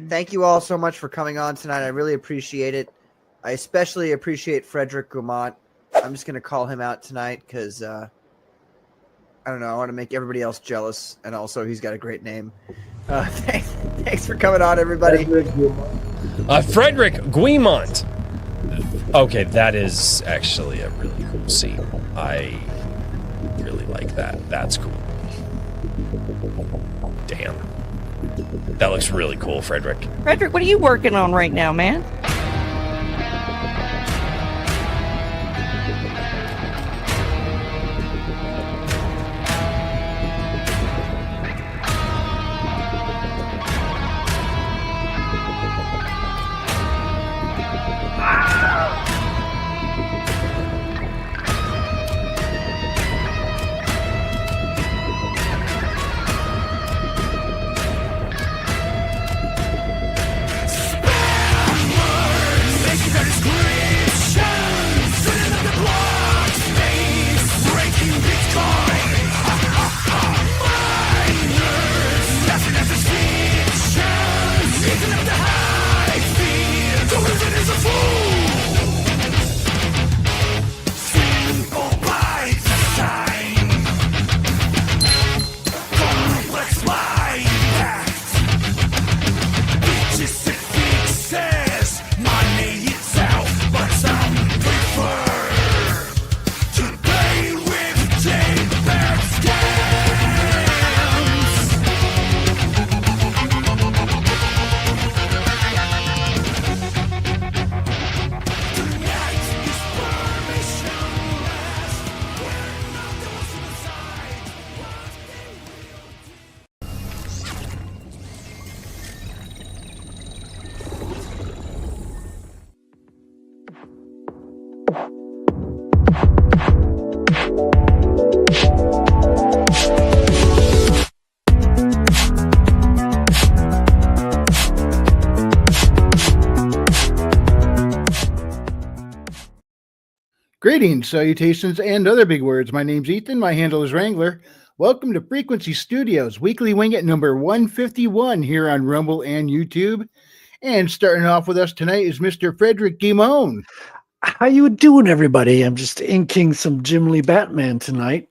Thank you all so much for coming on tonight. I really appreciate it. I especially appreciate Frederick Gaumont. I'm just going to call him out tonight because, I don't know, I want to make everybody else jealous, and also he's got a great name. Thanks for coming on, everybody. Frederick Guimont. Okay, that is actually a really cool scene. I really like that. That's cool. Damn. That looks really cool, Frederick. Frederick, what are you working on right now, man? Greetings, salutations, and other big words. My name's Ethan. My handle is Wrangler. Welcome to Frequency Studios, weekly wing at number 151 here on Rumble and YouTube. And starting off with us tonight is Mr. Frederick Guimont. How you doing, everybody? I'm just inking some Jim Lee Batman tonight.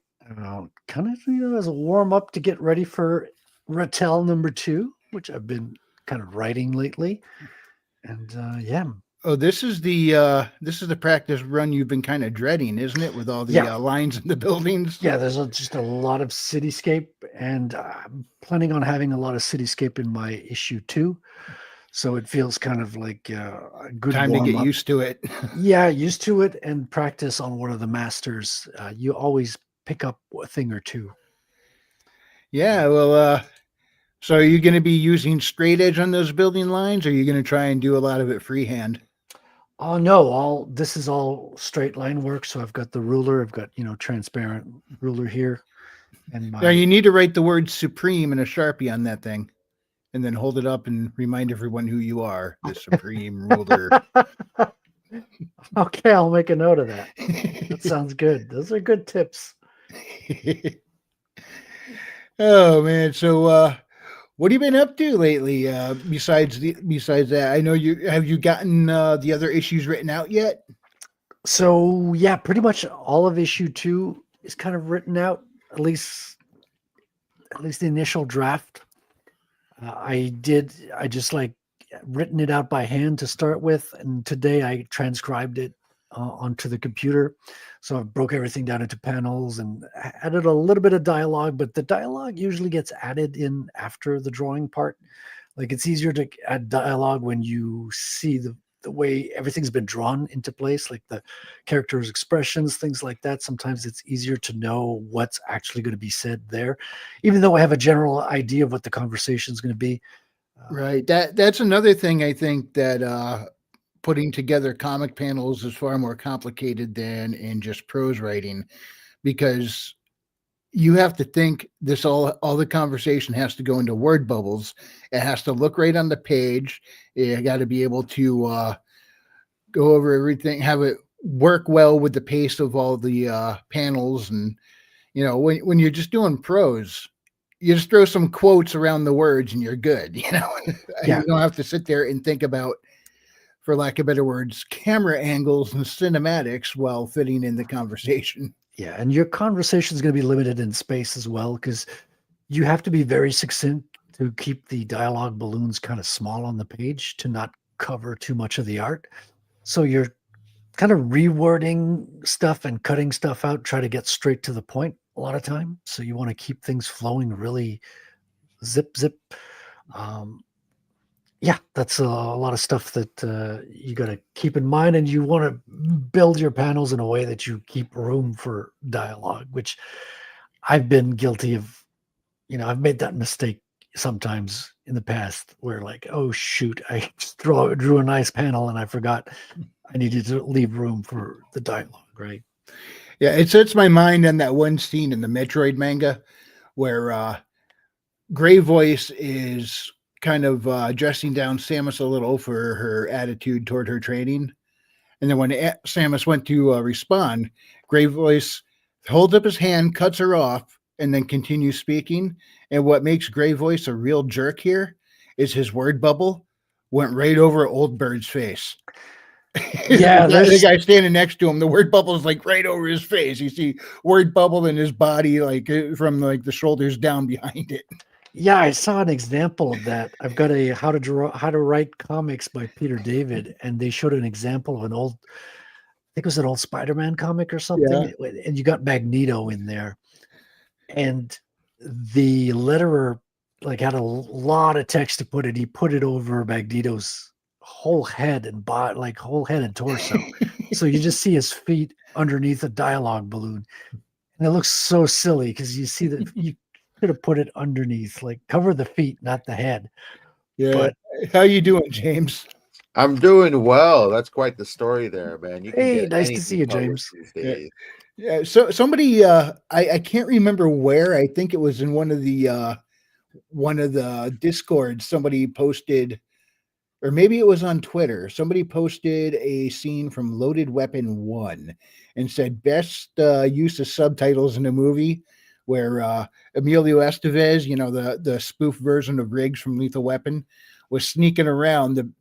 Kind of, as a warm-up to get ready for Rattel #2, which I've been kind of writing lately. And, yeah. Oh, this is the practice run you've been kind of dreading, isn't it? With all the lines in the buildings. Yeah, there's just a lot of cityscape, and I'm planning on having a lot of cityscape in my issue 2. So it feels kind of like a good time to get used to it. Yeah, used to it and practice on one of the masters. You always pick up a thing or two. Yeah, well, so are you going to be using straight edge on those building lines, or are you going to try and do a lot of it freehand? Oh no, this is all straight line work. So I've got the ruler, I've got, transparent ruler here. And now you need to write the word Supreme in a Sharpie on that thing, and then hold it up and remind everyone who you are, the Supreme Ruler. Okay, I'll make a note of that. That sounds good. Those are good tips. Oh man, so what have you been up to lately? Besides that, I know have you gotten the other issues written out yet? So yeah, pretty much all of issue 2 is kind of written out, at least the initial draft. I just written it out by hand to start with, and today I transcribed it onto the computer. So I broke everything down into panels and added a little bit of dialogue, but the dialogue usually gets added in after the drawing part. Like, it's easier to add dialogue when you see the way everything's been drawn into place, like the characters' expressions, things like that. Sometimes it's easier to know what's actually going to be said there, even though I have a general idea of what the conversation is going to be. Right. That's another thing I think that putting together comic panels is far more complicated than in just prose writing, because you have to think this all the conversation has to go into word bubbles. It has to look right on the page. You got to be able to go over everything, have it work well with the pace of all the panels. And when you're just doing prose, you just throw some quotes around the words and you're good. Yeah. You don't have to sit there and think about, for lack of better words, camera angles and cinematics while fitting in the conversation. Yeah, and your conversation is going to be limited in space as well, because you have to be very succinct to keep the dialogue balloons kind of small on the page to not cover too much of the art. So you're kind of rewording stuff and cutting stuff out, try to get straight to the point a lot of time. So you want to keep things flowing really zip. Yeah, that's a lot of stuff that you got to keep in mind, and you want to build your panels in a way that you keep room for dialogue, which I've been guilty of. I've made that mistake sometimes in the past where like, oh shoot, I just drew a nice panel and I forgot I needed to leave room for the dialogue, right? Yeah, it sets my mind on that one scene in the Metroid manga where Gray Voice is kind of dressing down Samus a little for her attitude toward her training. And then when Samus went to respond, Gray Voice holds up his hand, cuts her off, and then continues speaking. And what makes Gray Voice a real jerk here is his word bubble went right over Old Bird's face. Yeah, the guy standing next to him, the word bubble is like right over his face. You see word bubble in his body, like from like the shoulders down behind it. Yeah, I saw an example of that. I've got a how to write comics by Peter David, and they showed an example of an old, I think it was an old Spider-Man comic or something, and you got Magneto in there, and the letterer like had a lot of text to put it. He put it over Magneto's whole head and whole head and torso, so you just see his feet underneath a dialogue balloon, and it looks so silly because you see that you could have put it underneath, like cover the feet, not the head. Yeah. But how you doing, James? I'm doing well. That's quite the story there, man. You can Hey, get nice to anything see you, published James. these days. Yeah. So somebody, I can't remember where. I think it was in one of the Discords. Somebody posted, or maybe it was on Twitter. Somebody posted a scene from Loaded Weapon 1 and said best use of subtitles in a movie, where Emilio Estevez, the spoof version of Riggs from Lethal Weapon, was sneaking around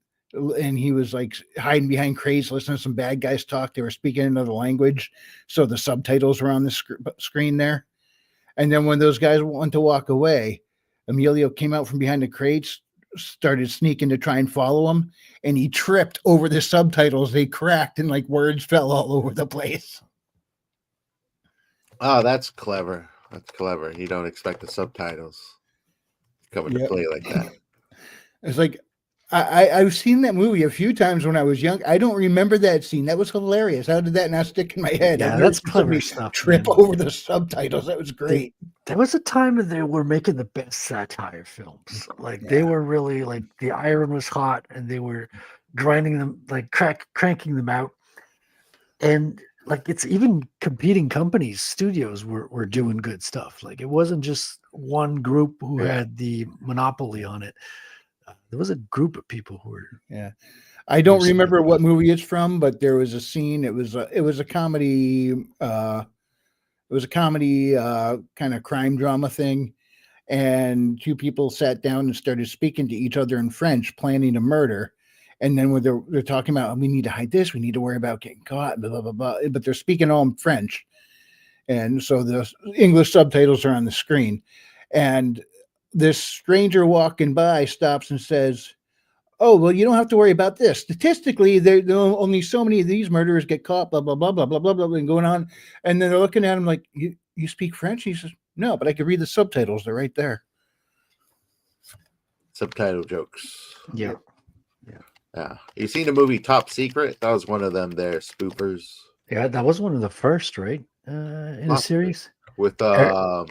and he was like hiding behind crates, listening to some bad guys talk. They were speaking another language, so the subtitles were on the screen there. And then when those guys wanted to walk away, Emilio came out from behind the crates, started sneaking to try and follow him, and he tripped over the subtitles. They cracked and like words fell all over the place. Oh, that's clever. That's clever. You don't expect the subtitles to come into play like that. It's like I've seen that movie a few times when I was young. I don't remember that scene. That was hilarious. How did that not stick in my head? Yeah, that's clever stuff. Trip over the subtitles. That was great. There was a time that they were making the best satire films. Like they were really like the iron was hot, and they were grinding them, like cranking them out. And like it's even competing companies, studios were doing good stuff. Like it wasn't just one group who had the monopoly on it. There was a group of people who were. Yeah, I don't remember what movie it's from, but there was a scene. It was a comedy. It was a comedy kind of crime drama thing, and two people sat down and started speaking to each other in French, planning a murder. And then when they're talking about, we need to hide this, we need to worry about getting caught, blah, blah, blah, blah. But they're speaking all in French. And so the English subtitles are on the screen. And this stranger walking by stops and says, oh, well, you don't have to worry about this. Statistically, there only so many of these murderers get caught, blah, blah, blah, blah, blah, blah, blah, and going on. And then they're looking at him like, you speak French? He says, no, but I could read the subtitles. They're right there. Subtitle jokes. Yeah. Yeah. You seen the movie Top Secret? That was one of them there, spoofers. Yeah, that was one of the first, right? In a series. With Val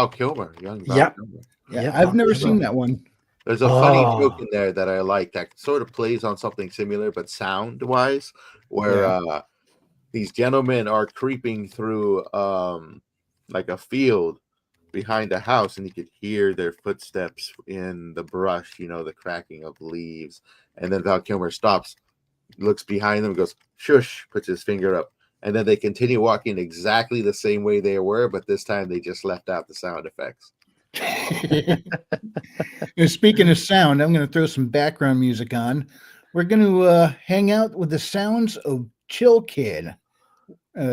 Kilmer, young Val Kilmer. Yeah, I've never seen that one. There's a funny joke in there that I like that sort of plays on something similar, but sound-wise, where these gentlemen are creeping through like a field behind a house, and you could hear their footsteps in the brush, the cracking of leaves. And then Val Kilmer stops, looks behind them, goes, shush, puts his finger up. and then they continue walking exactly the same way they were, but this time they just left out the sound effects. Speaking of sound, I'm going to throw some background music on. We're going to hang out with the sounds of Chill Kid.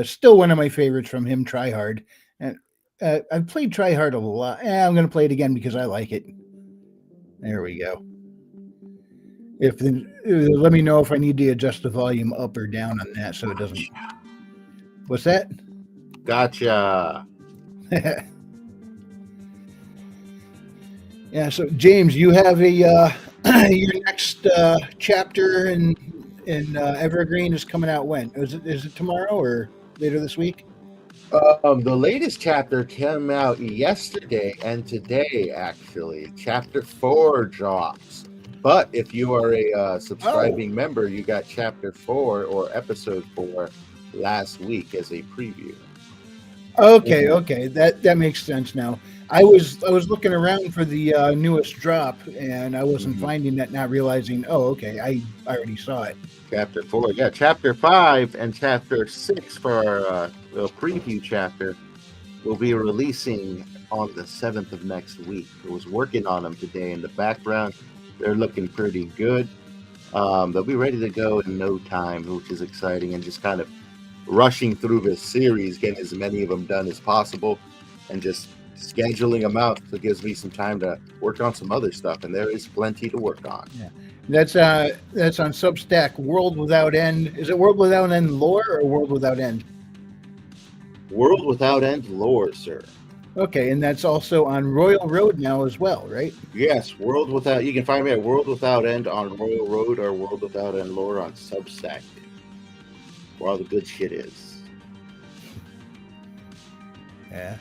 Still one of my favorites from him, Try Hard. And I've played Try Hard a lot. I'm going to play it again because I like it. There we go. Let me know if I need to adjust the volume up or down on that so it doesn't. What's that? Gotcha. Yeah. So James, you have a your next chapter in Evergreen is coming out when? Is it tomorrow or later this week? The latest chapter came out yesterday and today, actually. Chapter 4 drops. But if you are a subscribing member, you got Chapter 4 or Episode 4 last week as a preview. Okay, that makes sense now. I was looking around for the newest drop, and I wasn't finding that. Not realizing, I already saw it. Chapter 4, yeah. Chapter 5 and Chapter 6 for our preview chapter will be releasing on the 7th of next week. I was working on them today in the background. They're looking pretty good. They'll be ready to go in no time, which is exciting, and just kind of rushing through this series, getting as many of them done as possible, and just scheduling them out. So it gives me some time to work on some other stuff, and there is plenty to work on. Yeah. That's on Substack, World Without End. Is it World Without End lore or World Without End? World Without End lore, sir. Okay, and that's also on Royal Road now as well, right? Yes, you can find me at World Without End on Royal Road or World Without End lore on Substack, where all the good shit is. Yeah.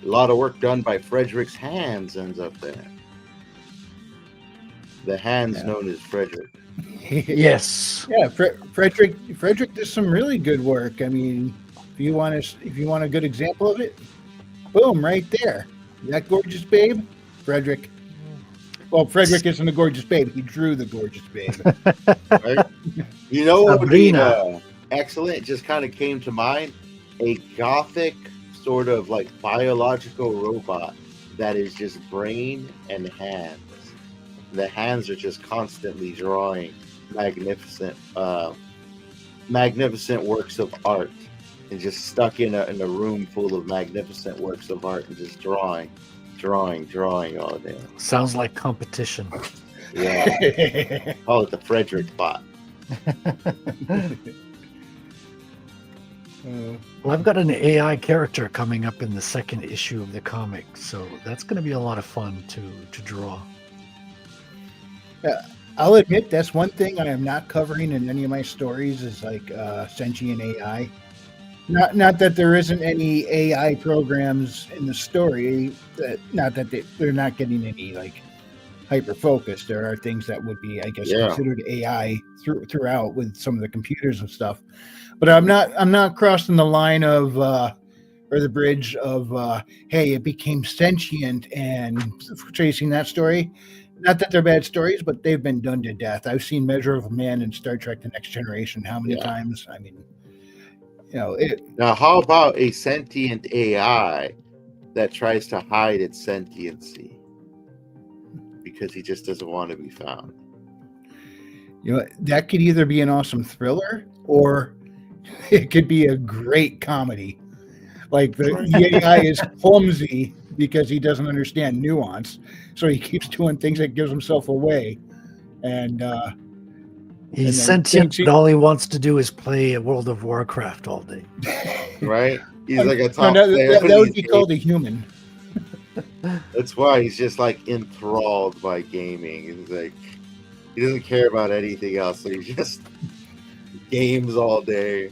A lot of work done by Frederick's hands ends up there. The hands known as Frederick. Yes. Yeah, Frederick does some really good work. I mean, if you want a good example of it, boom, right there. That gorgeous babe, Frederick. Well, Frederick isn't a gorgeous babe. He drew the gorgeous babe. Right? You know what would be Sabrina. excellent? It just kind of came to mind. A gothic sort of like biological robot that is just brain and hands. The hands are just constantly drawing magnificent works of art, and just stuck in a room full of magnificent works of art and just drawing all day. Sounds like competition. Yeah. Call it the Frederick bot. Well, I've got an AI character coming up in the second issue of the comic, so that's going to be a lot of fun to draw. I'll admit that's one thing I am not covering in any of my stories is like sentient AI. Not that there isn't any AI programs in the story. Not that they're not getting any like hyper focused. There are things that would be, I guess, considered AI throughout with some of the computers and stuff. But I'm not crossing the line of or the bridge of hey, it became sentient and chasing that story. Not that they're bad stories, but they've been done to death. I've seen Measure of a Man in Star Trek: The Next Generation how many times? I mean, Now, how about a sentient AI that tries to hide its sentiency because he just doesn't want to be found? That could either be an awesome thriller or it could be a great comedy. Like the AI is clumsy because he doesn't understand nuance, so he keeps doing things that gives himself away. And he's sentient, but all he wants to do is play World of Warcraft all day. Right? He's like a top that would be called a human. That's why he's just like enthralled by gaming. He's like, he doesn't care about anything else, so he just games all day.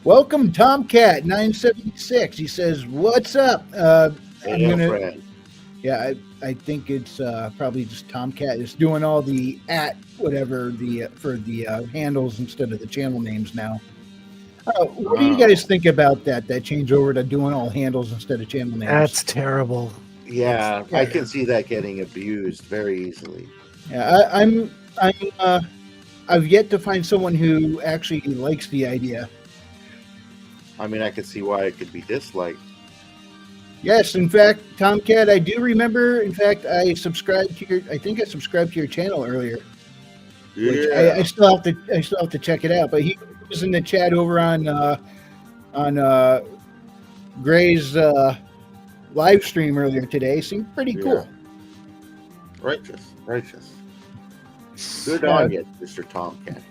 Welcome, Tomcat 976. He says, "What's up?" I think it's probably just Tomcat is doing all the for the handles instead of the channel names now. What do you guys think about that change over to doing all handles instead of channel names? That's terrible. Yeah, I can see that getting abused very easily. Yeah, I've yet to find someone who actually likes the idea. I mean, I can see why it could be disliked. Yes, in fact, Tomcat, I do remember. In fact, I subscribed to your. I think I subscribed to your channel earlier. Which Yeah. I still have to. I still have to check it out. But he was in the chat over on Gray's live stream earlier today. Seemed pretty cool. Righteous. Good on you, Mr. Tomcat.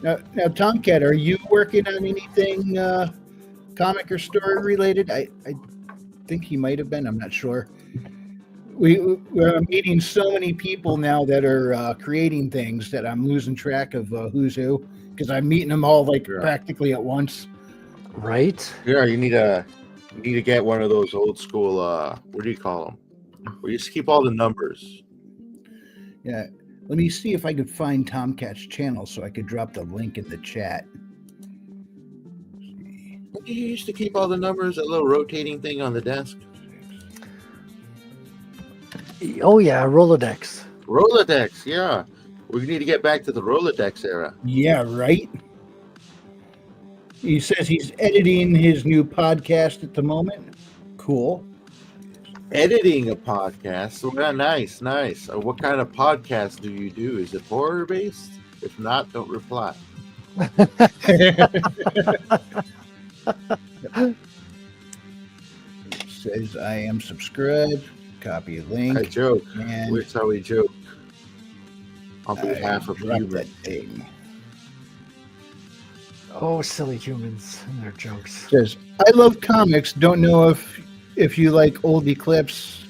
Now, Tomcat, are you working on anything comic or story related? I think he might have been. I'm not sure. We're meeting so many people now that are creating things that I'm losing track of who's who, because I'm meeting them all practically at once. Right? Yeah, you need to get one of those old school. What do you call them? Where you just keep all the numbers. Yeah. Let me see if I could find Tomcat's channel so I could drop the link in the chat. You used to keep all the numbers, that little rotating thing on the desk. Oh yeah, Rolodex. Rolodex, yeah. We need to get back to the Rolodex era. Yeah, right. He says he's editing his new podcast at the moment. Cool. Editing a podcast. So nice. What kind of podcast do you do? Is it horror based? If not, don't reply. Says I am subscribed. Copy link. I joke. And That's how we joke. On behalf of dropped human. that thing. Oh, silly humans and their jokes. Says I love comics. Don't know if you like Old Eclipse,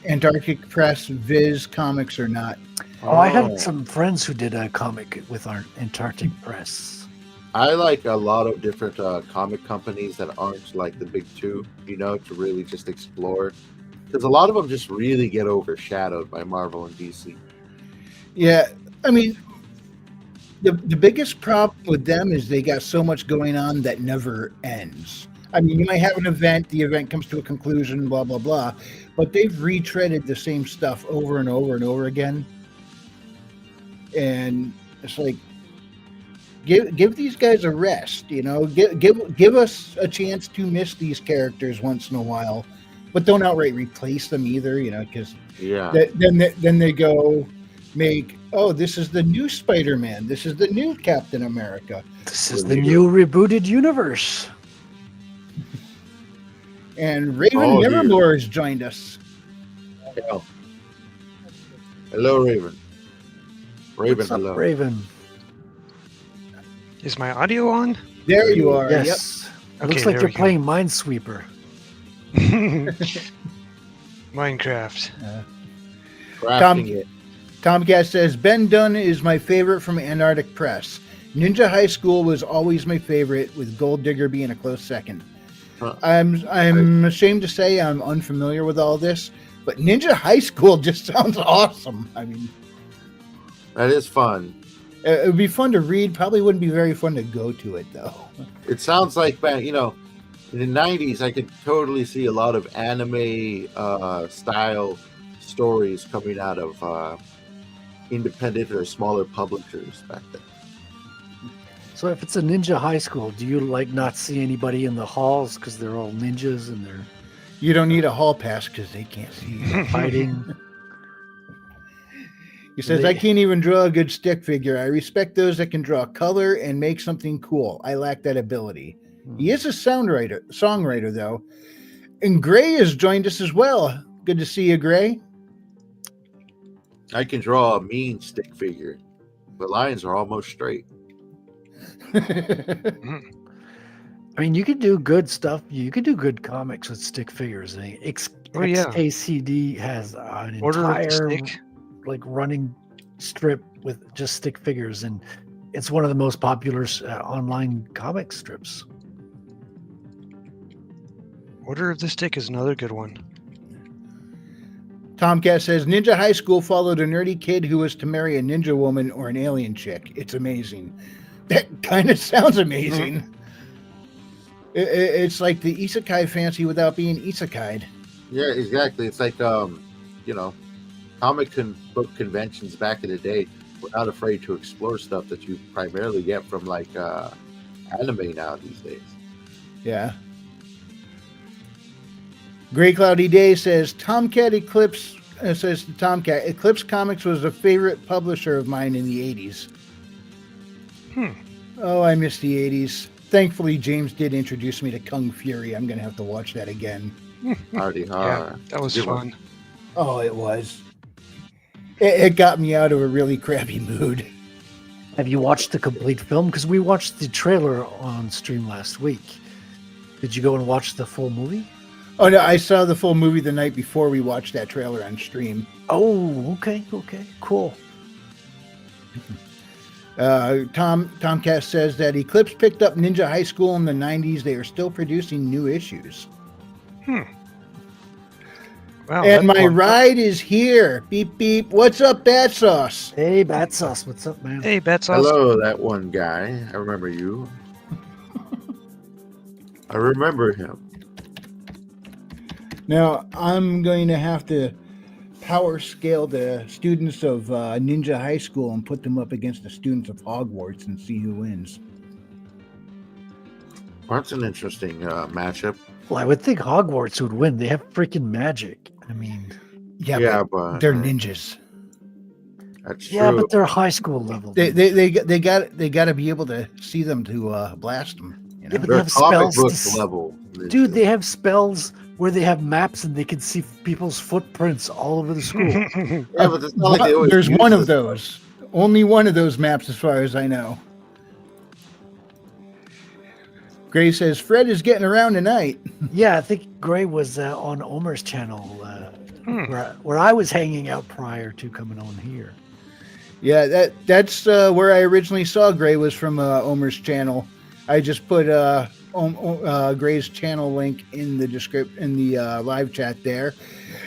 Antarctic Press, Viz comics or not. Oh, I had some friends who did a comic with our Antarctic Press. I like a lot of different comic companies that aren't like the big two, to really just explore. Because a lot of them just really get overshadowed by Marvel and DC. Yeah, I mean, the biggest problem with them is they got so much going on that never ends. I mean, you might have an event, the event comes to a conclusion, blah, blah, blah, but they've retreaded the same stuff over and over and over again. And it's like, give these guys a rest, give us a chance to miss these characters once in a while, but don't outright replace them either, because then they go make, this is the new Spider-Man, this is the new Captain America, this is the new rebooted universe. And Raven Nevermore has joined us. Hello, Raven. What's up, hello. Raven? Is my audio on? There you are. Yes. Yep. It looks like you're playing Minesweeper. Minecraft. Crafting it. Tomcat says, Ben Dunn is my favorite from Antarctic Press. Ninja High School was always my favorite, with Gold Digger being a close second. I'm ashamed to say I'm unfamiliar with all this, but Ninja High School just sounds awesome. I mean, that is fun. It would be fun to read. Probably wouldn't be very fun to go to it, though. It sounds like, in the 90s, I could totally see a lot of anime style stories coming out of independent or smaller publishers back then. So if it's a ninja high school, do you not see anybody in the halls because they're all ninjas and they're You don't need a hall pass because they can't see you. fighting? He says, I can't even draw a good stick figure. I respect those that can draw color and make something cool. I lack that ability. He is a songwriter, though. And Gray has joined us as well. Good to see you, Gray. I can draw a mean stick figure. The lines are almost straight. I mean, you could do good stuff. You could do good comics with stick figures. XKCD has an entire running strip with just stick figures, and it's one of the most popular online comic strips. Order of the Stick is another good one. Tomcat says, Ninja High School followed a nerdy kid who was to marry a ninja woman or an alien chick. It's amazing. That kind of sounds amazing. Mm-hmm. It's like the isekai fancy without being isekai'd. Yeah, exactly. It's like, comic book conventions back in the day we're not afraid to explore stuff that you primarily get from like anime now these days. Yeah. Gray Cloudy Day says Tomcat Eclipse says to Tomcat, Eclipse Comics was a favorite publisher of mine in the 80s. Oh, I miss the 80s. Thankfully, James did introduce me to Kung Fury. I'm going to have to watch that again. Already Yeah, that was Good fun. one. Oh, it was. It got me out of a really crappy mood. Have you watched the complete film? Because we watched the trailer on stream last week. Did you go and watch the full movie? Oh, no, I saw the full movie the night before we watched that trailer on stream. Oh, okay, cool. Tomcat says that Eclipse picked up Ninja High School in the 90s. They are still producing new issues. Wow, And that's my fun. ride is here. Beep, beep. What's up, Bat Sauce? Hey, Bat Sauce, what's up, man? Hey, Bat Sauce. Hello, that one guy. I remember you. I remember him. Now, I'm going to have to power scale the students of Ninja High School and put them up against the students of Hogwarts and see who wins. Well, that's an interesting matchup. Well, I would think Hogwarts would win. They have freaking magic. I mean, Yeah, but but they're ninjas. that's yeah, true. but they're high school level. They got to be able to see them to blast them. You know? Yeah, but they They're have comic spells. book To s- level. Dude, they have spells where they have maps and they can see people's footprints all over the school. Yeah, but it's not like they always There's use one of this those. Only one of those maps, as far as I know. Gray says Fred is getting around tonight. Yeah, I think Gray was on Omer's channel where I was hanging out prior to coming on here. Yeah, that's where I originally saw Gray was from Omer's channel. I just put Gray's channel link in the live chat there.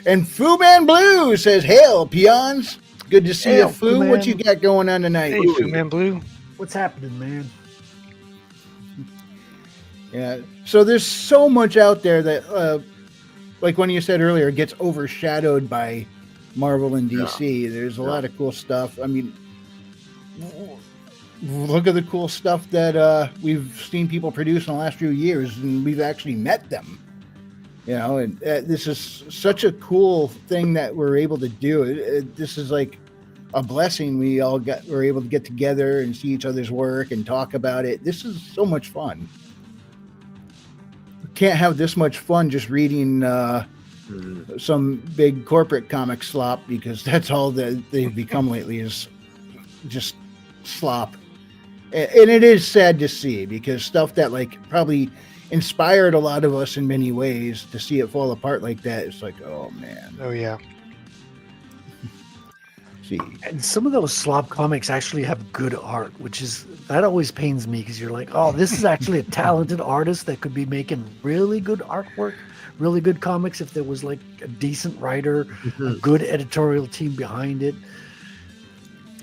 And Fu Man Blue says, "Hail, peons! Good to see Hail, you, Fu. Fu What you Man. got going on tonight?" Hey, Fu Man Blue. What's happening, man? Yeah. So there's so much out there that, like when you said earlier, gets overshadowed by Marvel and DC. There's a lot of cool stuff. I mean, look at the cool stuff that we've seen people produce in the last few years, and we've actually met them. You know, and this is such a cool thing that we're able to do. This is like a blessing. We're able to get together and see each other's work and talk about it. This is so much fun. Can't have this much fun just reading some big corporate comic slop, because that's all that they've become lately is just slop. And it is sad to see, because stuff that like probably inspired a lot of us in many ways, to see it fall apart like that, it's like, oh man. Oh, yeah. See, And some of those slop comics actually have good art, that always pains me, because you're like, oh, this is actually a talented artist that could be making really good artwork, really good comics if there was like a decent writer, a good editorial team behind it.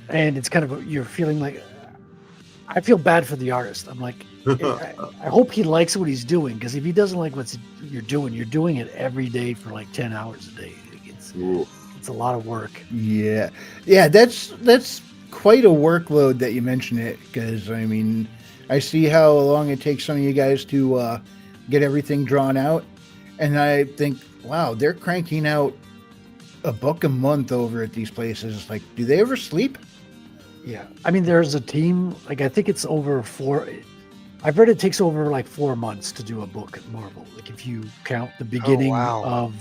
And it's kind of, you're feeling like, I feel bad for the artist. I'm like, I hope he likes what he's doing, because if he doesn't like what you're doing it every day for like 10 hours a day. It's a lot of work. yeah, that's quite a workload that you mention it, because I mean, I see how long it takes some of you guys to get everything drawn out, and I think, wow, they're cranking out a book a month over at these places. Like, do they ever sleep? Yeah. I mean, there's a team, like, I think it's I've read it takes over like 4 months to do a book at Marvel. Like, if you count the beginning of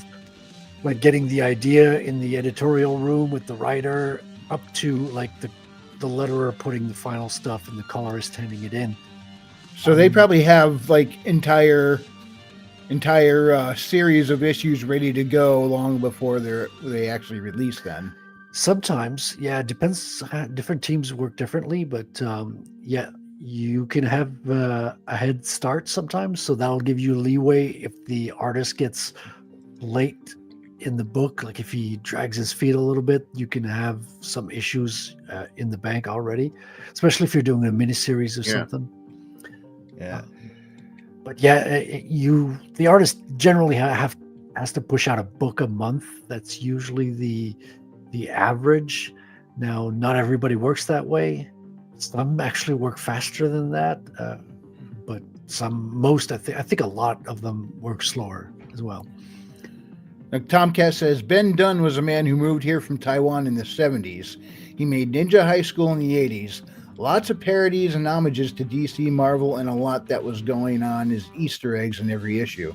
like getting the idea in the editorial room with the writer up to like the letterer putting the final stuff and the colorist handing it in. So they probably have like entire series of issues ready to go long before they actually release them. Sometimes, yeah, it depends. Different teams work differently, but yeah, you can have a head start sometimes. So that'll give you leeway if the artist gets late in the book. Like if he drags his feet a little bit, you can have some issues in the bank already, especially if you're doing a miniseries or something. Yeah. But yeah, the artist generally has to push out a book a month. That's usually the average. Now, not everybody works that way. Some actually work faster than that, but I think a lot of them work slower as well. Now, Tomcat says, Ben Dunn was a man who moved here from Taiwan in the 70s. He made Ninja High School in the 80s. Lots of parodies and homages to DC, Marvel, and a lot that was going on as Easter eggs in every issue.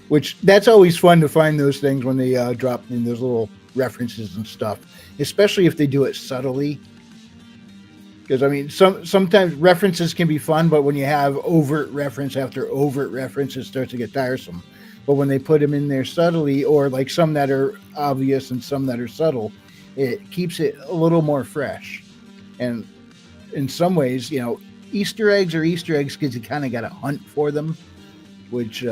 Which, that's always fun to find those things when they drop in those little references and stuff. Especially if they do it subtly. Because, I mean, sometimes references can be fun, but when you have overt reference after overt reference, it starts to get tiresome. But when they put them in there subtly, or like some that are obvious and some that are subtle, it keeps it a little more fresh. And in some ways, you know, Easter eggs are Easter eggs because you kind of got to hunt for them, which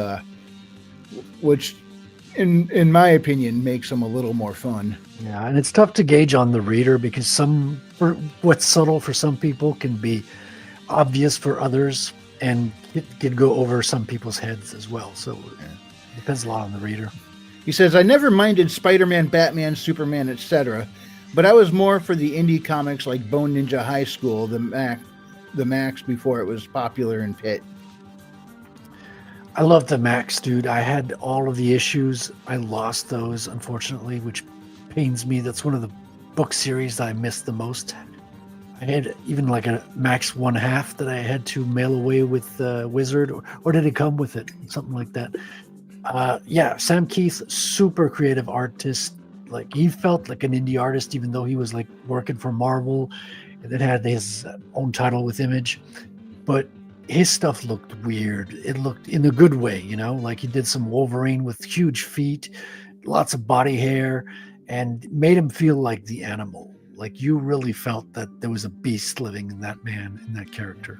in my opinion makes them a little more fun. Yeah, and it's tough to gauge on the reader because what's subtle for some people can be obvious for others, and it can go over some people's heads as well. So it depends a lot on the reader. He says, I never minded Spider-Man, Batman, Superman, etc., but I was more for the indie comics like Bone Ninja High School, the Max before it was popular in Pitt. I love the Max, dude. I had all of the issues. I lost those, unfortunately, which pains me. That's one of the book series that I missed the most. I had even like a Max 1/2 that I had to mail away with Wizard, or did it come with it? Something like that. Yeah, Sam Keith, super creative artist. Like, he felt like an indie artist, even though he was like working for Marvel and then had his own title with Image. But his stuff looked weird. It looked in a good way, you know, like he did some Wolverine with huge feet, lots of body hair, and made him feel like the animal. Like, you really felt that there was a beast living in that man, in that character.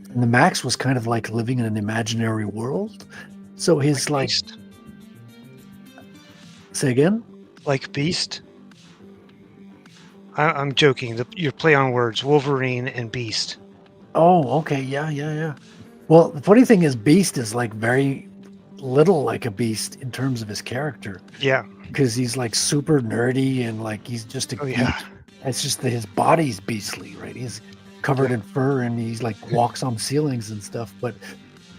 And the Max was kind of like living in an imaginary world. So his like Beast. Say again? Like Beast? I'm joking. Your play on words, Wolverine and Beast. Oh, okay. Yeah. Well, the funny thing is Beast is like very little like a beast in terms of his character. Yeah. Because he's like super nerdy and like he's just a geek. Yeah. It's just that his body's beastly, right? He's covered in fur and he's like walks on ceilings and stuff, but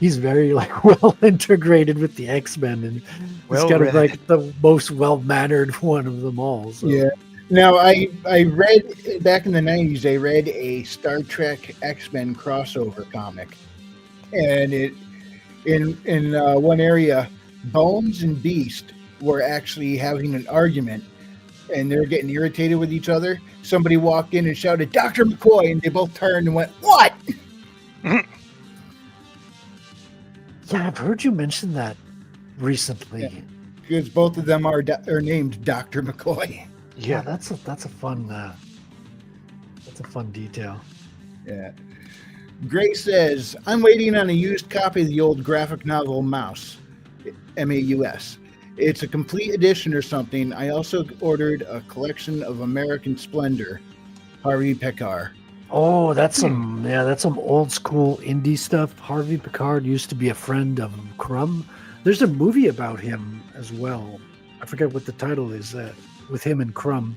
he's very like well integrated with the X-Men, and he's kind of like the most well-mannered one of them all. So. Yeah. Now, I read back in the 90s, I read a Star Trek X-Men crossover comic, and it in one area, Bones and Beast were actually having an argument, and they're getting irritated with each other. Somebody walked in and shouted, "Dr. McCoy," and they both turned and went, "What?" Yeah, I've heard you mention that recently. Yeah, because both of them are named Dr. McCoy. Yeah, that's a fun detail. Yeah. Gray says, I'm waiting on a used copy of the old graphic novel Mouse, M-A-U-S. It's a complete edition or something. I also ordered a collection of American Splendor, Harvey Pekar. Oh, that's some old school indie stuff. Harvey Pekar used to be a friend of Crumb. There's a movie about him as well. I forget what the title is, with him and Crumb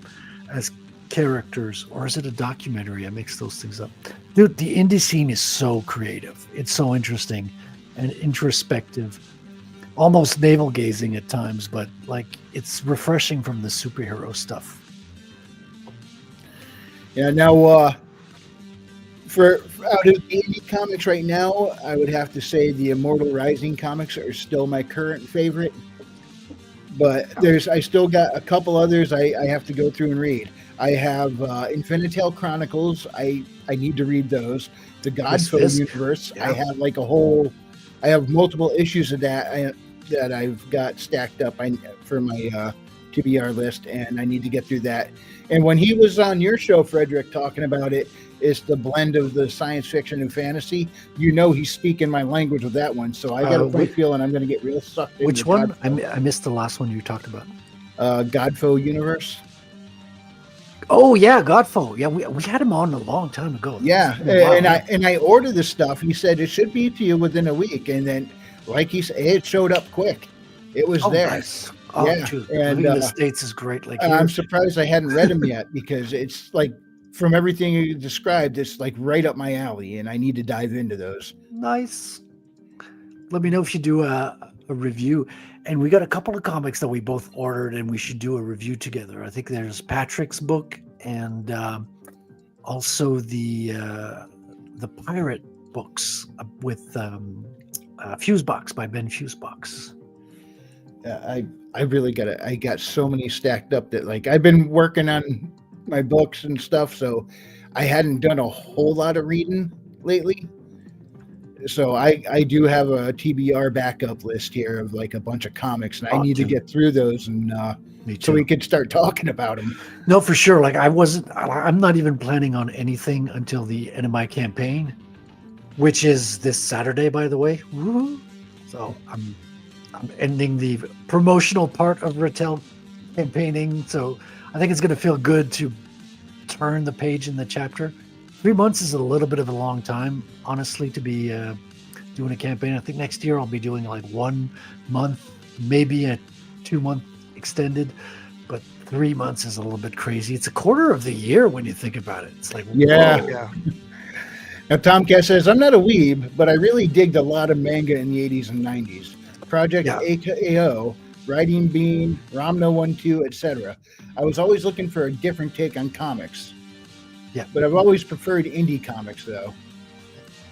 as characters, or is it a documentary? I mix those things up. Dude, the indie scene is so creative. It's so interesting and introspective, almost navel-gazing at times, but like it's refreshing from the superhero stuff. Yeah, now for out of the indie comics right now, I would have to say the Immortal Rising comics are still my current favorite. But I still got a couple others I have to go through and read. I have Infinitale Chronicles. I need to read those. The Godfoe universe. Yeah. I have multiple issues of that I've got stacked up for my TBR list, and I need to get through that. And when he was on your show, Frederick, talking about it, it's the blend of the science fiction and fantasy. You know, he's speaking my language with that one. So I got a great feeling I'm going to get real sucked in. Which one? I missed the last one you talked about. Godfoe universe. Oh yeah, Godfoe. Yeah, we had him on a long time ago. Yeah, and I ordered the stuff. He said it should be to you within a week, and then, like he said, it showed up quick. It was there. Nice. Oh, Yeah, dude, and, living in the States is great. Like I'm here, surprised I hadn't read them yet because it's like from everything you described, it's like right up my alley, and I need to dive into those. nice. Let me know if you do a review. And we got a couple of comics that we both ordered, and we should do a review together. I think there's Patrick's book and also the pirate books with Fusebox by Ben Fusebox. I really got it. I got so many stacked up that like I've been working on my books and stuff, so I hadn't done a whole lot of reading lately. So I do have a TBR backup list here of like a bunch of comics, and I need to get through those and Me too. so we could start talking about them. No, for sure. Like I'm not even planning on anything until the end of my campaign, which is this Saturday, by the way. Woo-hoo. So I'm ending the promotional part of Rattel campaigning. So I think it's going to feel good to turn the page in the chapter. 3 months is a little bit of a long time, honestly, to be doing a campaign. I think next year I'll be doing like 1 month, maybe a 2 month extended, but 3 months is a little bit crazy. It's a quarter of the year when you think about it. It's like, Yeah. whoa. Yeah. Now Tomcat says, I'm not a weeb, but I really digged a lot of manga in the 80s and 90s. Project Yeah. AKO, Writing Bean, Ramno 1-2, etc. I was always looking for a different take on comics. Yeah. But I've always preferred indie comics, though.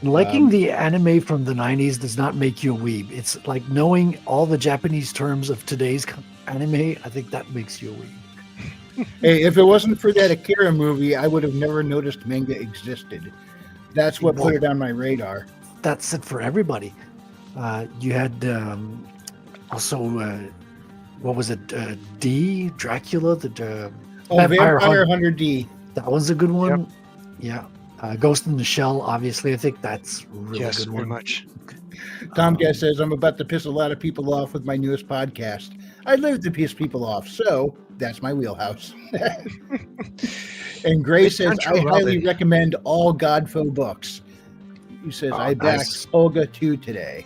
Liking the anime from the 90s does not make you a weeb. It's like knowing all the Japanese terms of today's anime. I think that makes you a weeb. Hey, if it wasn't for that Akira movie, I would have never noticed manga existed. That's what put it on my radar. That's it for everybody. You had also, what was it? D, Dracula, the Vampire Hunter D. That one's a good one. Yep. Yeah. Ghost in the Shell, obviously. I think that's a really Yes, good very one. much. Tomcat says, I'm about to piss a lot of people off with my newest podcast. I live to piss people off, so that's my wheelhouse. And Gray says, I highly recommend all Godfo books. He says, I backed Olga 2 today.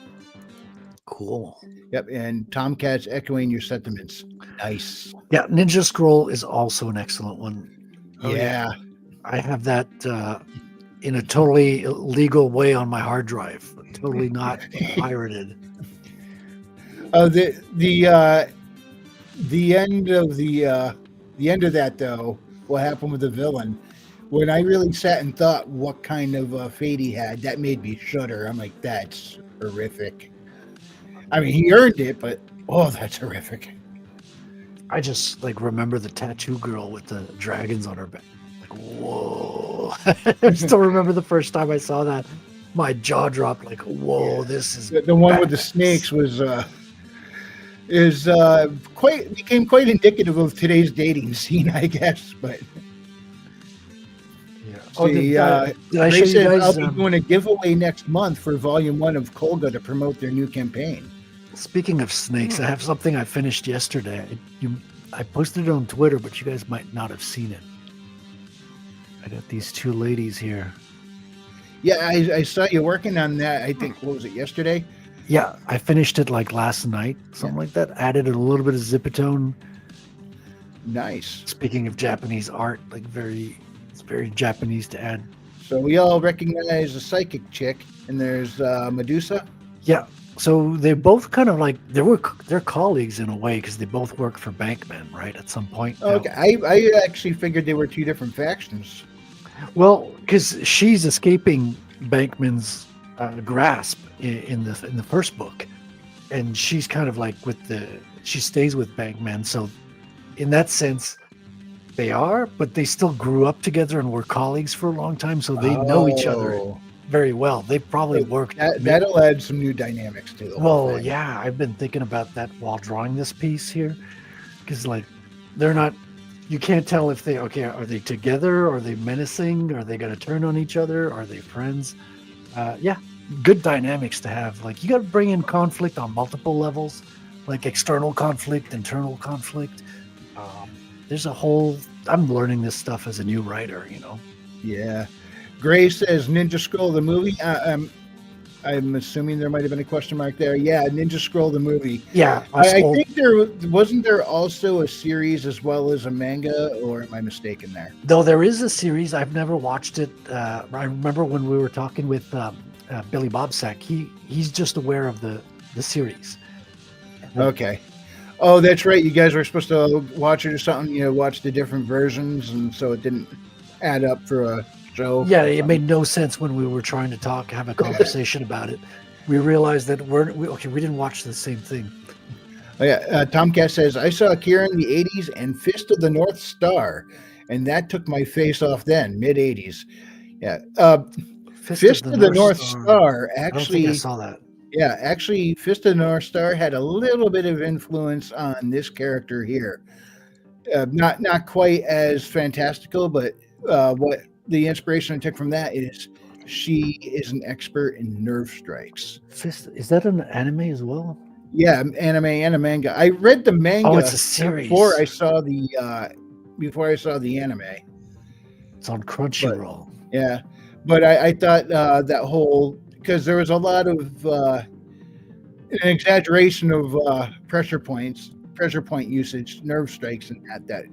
Cool. Yep, and Tomcat's echoing your sentiments. Nice. Yeah, Ninja Scroll is also an excellent one. Yeah. I have that in a totally legal way on my hard drive. Totally not pirated. The end of the end of that though, what happened with the villain? When I really sat and thought what kind of fate he had, that made me shudder. I'm like, that's horrific. I mean, he earned it, but oh, that's horrific. I just like remember the tattoo girl with the dragons on her back. Like, whoa. I still remember the first time I saw that. My jaw dropped like, whoa, this is the one with the snakes was became quite indicative of today's dating scene, I guess. But yeah. Did I show you guys? I'll be doing a giveaway next month for Volume 1 of Kolga to promote their new campaign. Speaking of snakes, I have something I finished yesterday. I posted it on Twitter, but you guys might not have seen it. I got these two ladies here. Yeah, I saw you working on that. I think, what was it, yesterday? Yeah, I finished it like last night, something like that. Added a little bit of Zipatone. Nice. Speaking of Japanese art, like it's very Japanese to add. So we all recognize a psychic chick, and there's Medusa. Yeah. So they both kind of like they're colleagues in a way because they both work for Bankman, right? At some point. Okay, I actually figured they were two different factions. Well, because she's escaping Bankman's grasp in the first book, and she's kind of like she stays with Bankman. So, in that sense, they are, but they still grew up together and were colleagues for a long time, so they know each other very well. They probably worked. That'll add some new dynamics to the whole thing. Yeah, I've been thinking about that while drawing this piece here, because like they're not. You can't tell if are they together? Are they menacing? Are they going to turn on each other? Are they friends? Yeah, good dynamics to have. Like you got to bring in conflict on multiple levels, like external conflict, internal conflict. There's a whole. I'm learning this stuff as a new writer. Yeah. Gray says Ninja Scroll the movie. I'm assuming there might have been a question mark there. Yeah, Ninja Scroll the movie. Yeah, I think there also a series as well as a manga, or am I mistaken there? Though there is a series, I've never watched it. I remember when we were talking with Billy Bobsack, he's just aware of the series. Okay. Oh, that's right. You guys were supposed to watch it or something. Watch the different versions, and so it didn't add up for a show. Yeah, it made no sense when we were trying to have a conversation about it. We realized that we didn't watch the same thing. Oh, yeah. Tomcat says, I saw Akira in the 80s and Fist of the North Star, and that took my face off then, mid-80s. Yeah. Fist of the North Star I don't actually... think I saw that. Yeah, actually, Fist of the North Star had a little bit of influence on this character here. Not quite as fantastical, but what the inspiration I took from that is she is an expert in nerve strikes. Fist, is that an anime as well? Yeah, anime and a manga. I read the manga. Oh, it's a series. Before I saw the anime. It's on Crunchyroll. Yeah, but I thought that whole, because there was a lot of an exaggeration of pressure point usage, nerve strikes, and that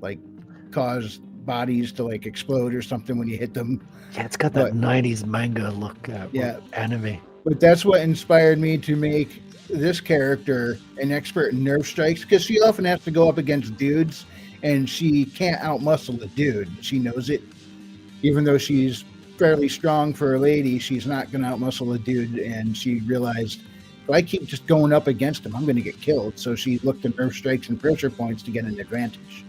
like cause bodies to like explode or something when you hit them. Yeah, it's got that 90s manga look. Anime. But that's what inspired me to make this character an expert in nerve strikes, because she often has to go up against dudes, and she can't outmuscle a dude. She knows it, even though she's fairly strong for a lady. She's not going to outmuscle a dude, and she realized, if I keep just going up against him, I'm going to get killed. So she looked at nerve strikes and pressure points to get an advantage.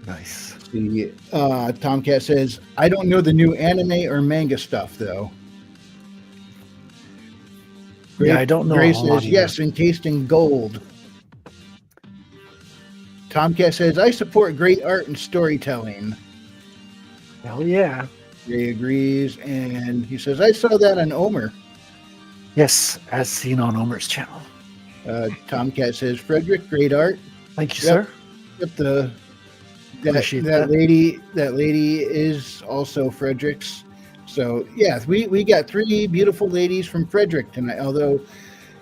Nice. The Tomcat says, I don't know the new anime or manga stuff, though. Yeah, I don't know. Grace says, yes, encased in gold. Tomcat says, I support great art and storytelling. Hell yeah. Ray agrees, and he says, I saw that on Omer. Yes, as seen on Omer's channel. Tomcat says, Frederick, great art. Thank you, sir. Yep, that lady is also Frederick's. So yeah, we got three beautiful ladies from Frederick tonight. Although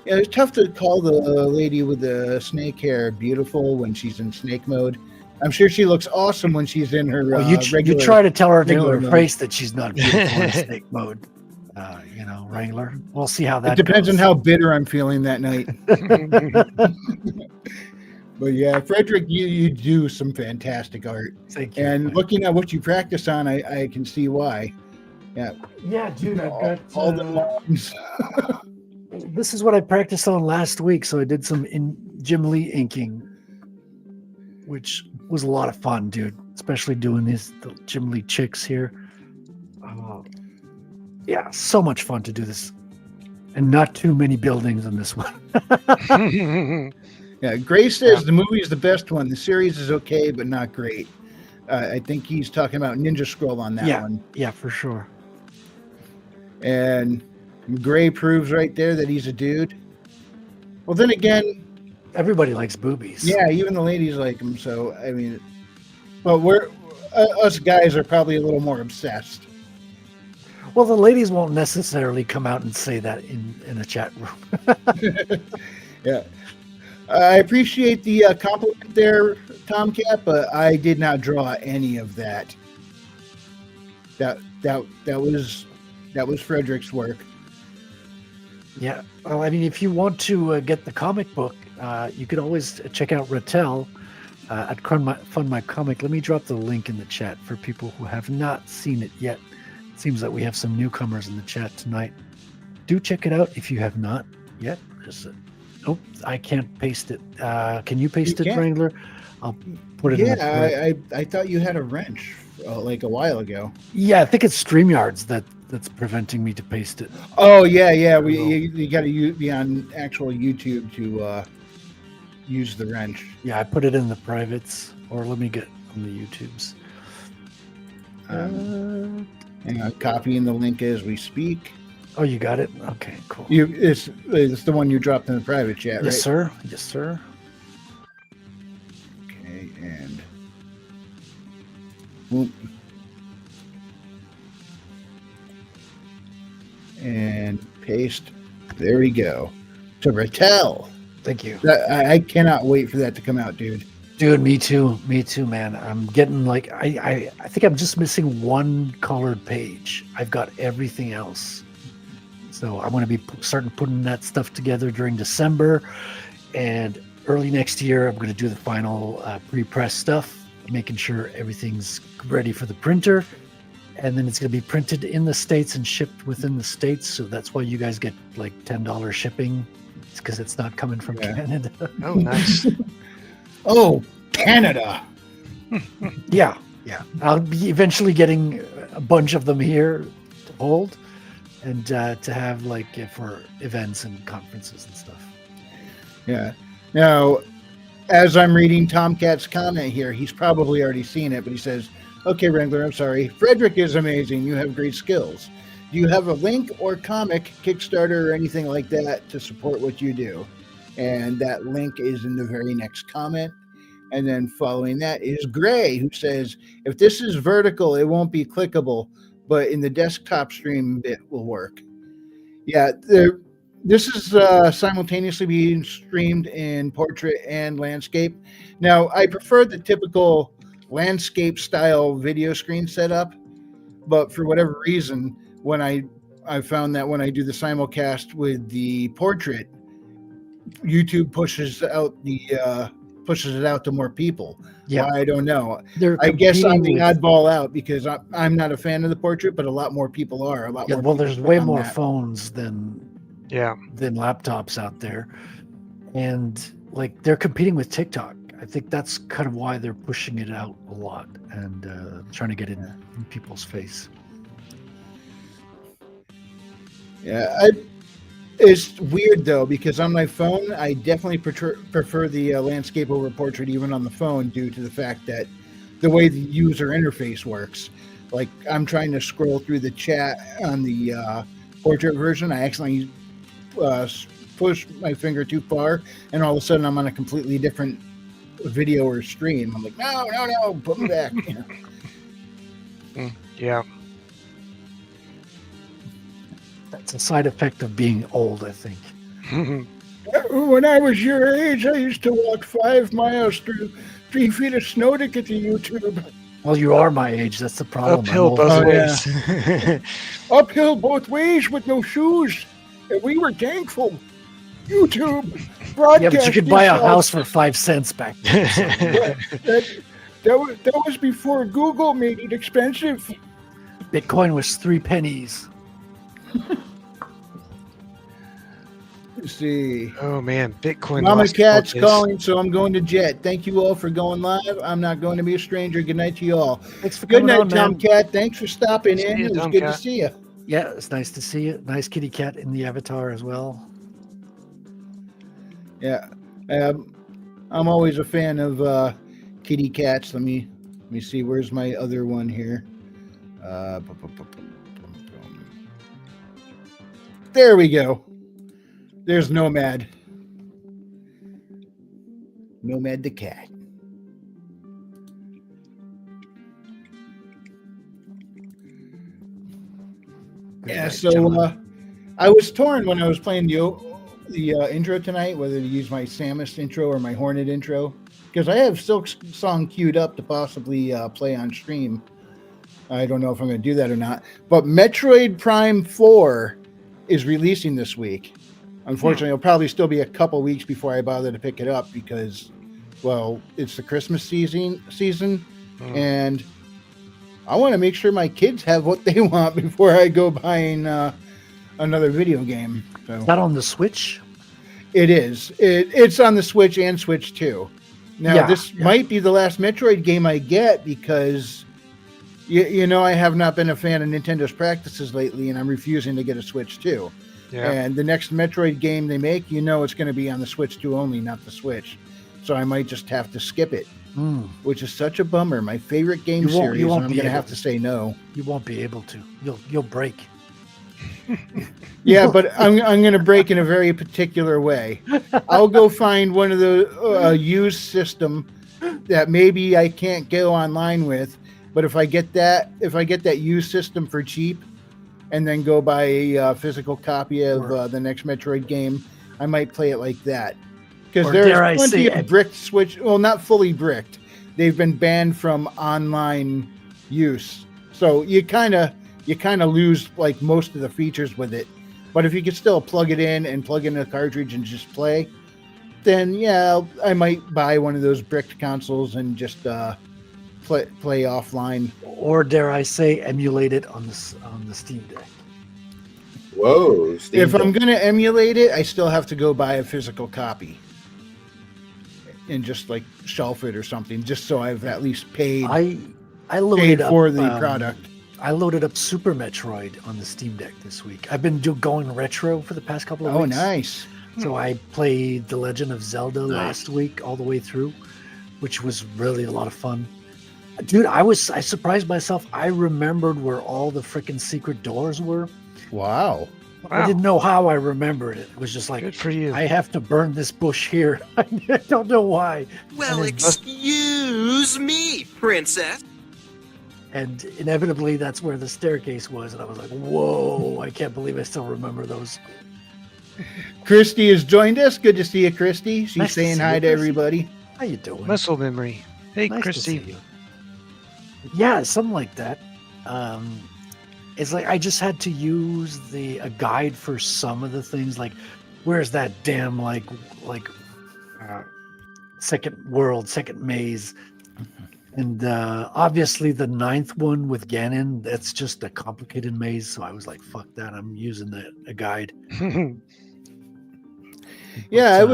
it's tough to call the lady with the snake hair beautiful when she's in snake mode. I'm sure she looks awesome when she's in her regular. You try to tell her to her face that she's not beautiful in snake mode. Wrangler. We'll see how that. It depends goes. on how bitter I'm feeling that night. But yeah, Frederick, you do some fantastic art. Thank you. And looking at what you practice on, I can see why. Yeah. Yeah, dude, I've got all the lines. This is what I practiced on last week. So I did some Jim Lee inking, which was a lot of fun, dude. Especially doing the Jim Lee chicks here. Yeah, so much fun to do this, and not too many buildings in this one. Yeah, Grace says the movie is the best one. The series is okay, but not great. I think he's talking about Ninja Scroll on that one. Yeah, for sure. And Gray proves right there that he's a dude. Well, then again, everybody likes boobies. Yeah, even the ladies like them. So I mean, but us guys are probably a little more obsessed. Well, the ladies won't necessarily come out and say that in a chat room. Yeah. I appreciate the compliment there, Tomcat, but I did not draw any of that. That was Frederick's work. Yeah. Well, I mean, if you want to get the comic book, you could always check out Rattel at Fund My Comic. Let me drop the link in the chat for people who have not seen it yet. It seems that we have some newcomers in the chat tonight. Do check it out if you have not yet. Nope, I can't paste it. Can you paste it, Wrangler? I'll put it in the I thought you had a wrench like a while ago. Yeah, I think it's StreamYards that's preventing me to paste it. Oh, yeah. You got to be on actual YouTube to use the wrench. Yeah, I put it in the privates, or let me get on the YouTubes. And I'm copying the link as we speak. Oh, you got it? Okay, cool. It's the one you dropped in the private chat, right? Yes, sir. Yes, sir. Okay, and boom. and paste. There we go. To Rattel. Thank you. I cannot wait for that to come out, dude. Dude, me too, man. I'm getting like I think I'm just missing one colored page. I've got everything else. So I'm going to be starting putting that stuff together during December, and early next year I'm going to do the final pre-press stuff, making sure everything's ready for the printer, and then it's going to be printed in the States and shipped within the States. So that's why you guys get like $10 shipping. It's because it's not coming from Canada. Oh, nice. Oh, Canada. Yeah. I'll be eventually getting a bunch of them here to hold and to have like for events and conferences and stuff. Yeah. Now, as I'm reading Tomcat's comment here, he's probably already seen it, but he says, okay, Wrangler, I'm sorry. Frederick is amazing. You have great skills. Do you have a link or comic, Kickstarter, or anything like that to support what you do? And that link is in the very next comment. And then following that is Gray, who says, if this is vertical, it won't be clickable, but in the desktop stream, it will work. Yeah, this is simultaneously being streamed in portrait and landscape. Now, I prefer the typical landscape style video screen setup, but for whatever reason, when I found that when I do the simulcast with the portrait, YouTube pushes it out to more people. Yeah, I don't know. I guess I'm the oddball out because I'm not a fan of the portrait, but a lot more people are. Well, there's way more phones than laptops out there, and like they're competing with TikTok. I think that's kind of why they're pushing it out a lot and trying to get in people's face. Yeah, it's weird though, because on my phone, I definitely prefer the landscape over portrait even on the phone due to the fact that the way the user interface works. Like I'm trying to scroll through the chat on the portrait version. I accidentally push my finger too far, and all of a sudden I'm on a completely different video or stream. I'm like, no, put me back. Yeah. That's a side effect of being old, I think. When I was your age, I used to walk 5 miles through 3 feet of snow to get to YouTube. Well, you are my age. That's the problem. Uphill both ways. Yeah. Uphill both ways with no shoes. And we were thankful. YouTube broadcast. Yeah, but you could buy a house for 5 cents back then. That was before Google made it expensive. Bitcoin was 3 pennies. Let's see. Oh man, Bitcoin. Mama Cat's calling, so I'm going to jet. Thank you all for going live. I'm not going to be a stranger. Good night to you all. Thanks for Good coming night, on, Tomcat. Thanks for stopping in. It was good to see you. Yeah, it's nice to see you. Nice kitty cat in the avatar as well. Yeah, I'm always a fan of kitty cats. Let me see. Where's my other one here? There we go. There's Nomad. Nomad the cat. Yeah, so I was torn when I was playing the intro tonight, whether to use my Samus intro or my Hornet intro, because I have Silk's song queued up to possibly play on stream. I don't know if I'm going to do that or not, but Metroid Prime 4 is releasing this week. Unfortunately, it'll probably still be a couple weeks before I bother to pick it up because, well, it's the Christmas season, and I want to make sure my kids have what they want before I go buying another video game. So. Is that on the Switch? It is. It's on the Switch and Switch 2. Now, this might be the last Metroid game I get because, you know, I have not been a fan of Nintendo's practices lately, and I'm refusing to get a Switch 2. Yeah. And the next Metroid game they make, you know, it's going to be on the Switch 2 only, not the Switch. So I might just have to skip it, which is such a bummer. My favorite game series, and I'm going to have to say no. You won't be able to. You'll break. Yeah, but I'm going to break in a very particular way. I'll go find one of the used system that maybe I can't go online with. But if I get that used system for cheap, and then go buy a physical copy of the next Metroid game, I might play it like that. Because there's plenty of bricked Switch. Well, not fully bricked. They've been banned from online use, so you kind of lose like most of the features with it. But if you could still plug it in and plug in a cartridge and just play, then yeah, I might buy one of those bricked consoles and just play offline. Or dare I say, emulate it on the Steam Deck. Whoa! If I'm gonna emulate it, I still have to go buy a physical copy and just like shelf it or something, just so I've at least paid. I loaded up for the product. I loaded up Super Metroid on the Steam Deck this week. I've been going retro for the past couple of weeks. Oh, nice. So I played The Legend of Zelda last week all the way through, which was really a lot of fun. Dude, I surprised myself. I remembered where all the freaking secret doors were. Wow. I didn't know how I remembered it. It was just like, good for you. I have to burn this bush here. I don't know why. Well, excuse me, princess. And inevitably, that's where the staircase was. And I was like, whoa, I can't believe I still remember those. Christy has joined us. Good to see you, Christy. She's Nice to saying see hi you, to Christy. everybody. How you doing? Muscle memory. Hey, Nice to see Christy. you. Yeah, something like that. It's like I just had to use a guide for some of the things. Like, where's that damn second maze? And obviously the 9th one with Ganon, that's just a complicated maze. So I was like, fuck that. I'm using a guide. Yeah, I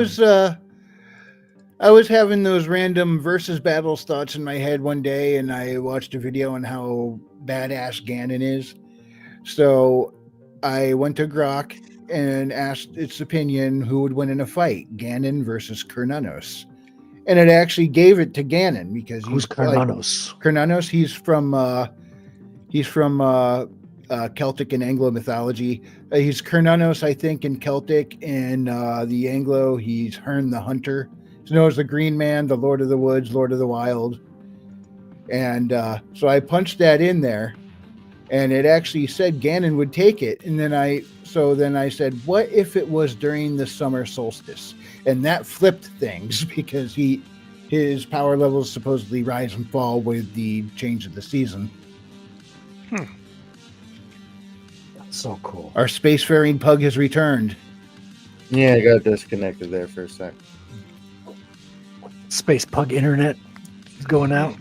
was having those random versus battles thoughts in my head one day, and I watched a video on how badass Ganon is. So I went to Grok and asked its opinion who would win in a fight, Ganon versus Kernanos. And it actually gave it to Ganon because Who's Kernanos? Kernanos, he's from Celtic and Anglo mythology. He's Kernanos, I think, in Celtic, and the Anglo, he's Herne the Hunter. He's known as the Green Man, the Lord of the Woods, Lord of the Wild. And so I punched that in there, and it actually said Ganon would take it. And then I said, what if it was during the summer solstice? And that flipped things because his power levels supposedly rise and fall with the change of the season. That's so cool. Our spacefaring pug has returned. Yeah, I got disconnected there for a sec. Space Pug internet is going out.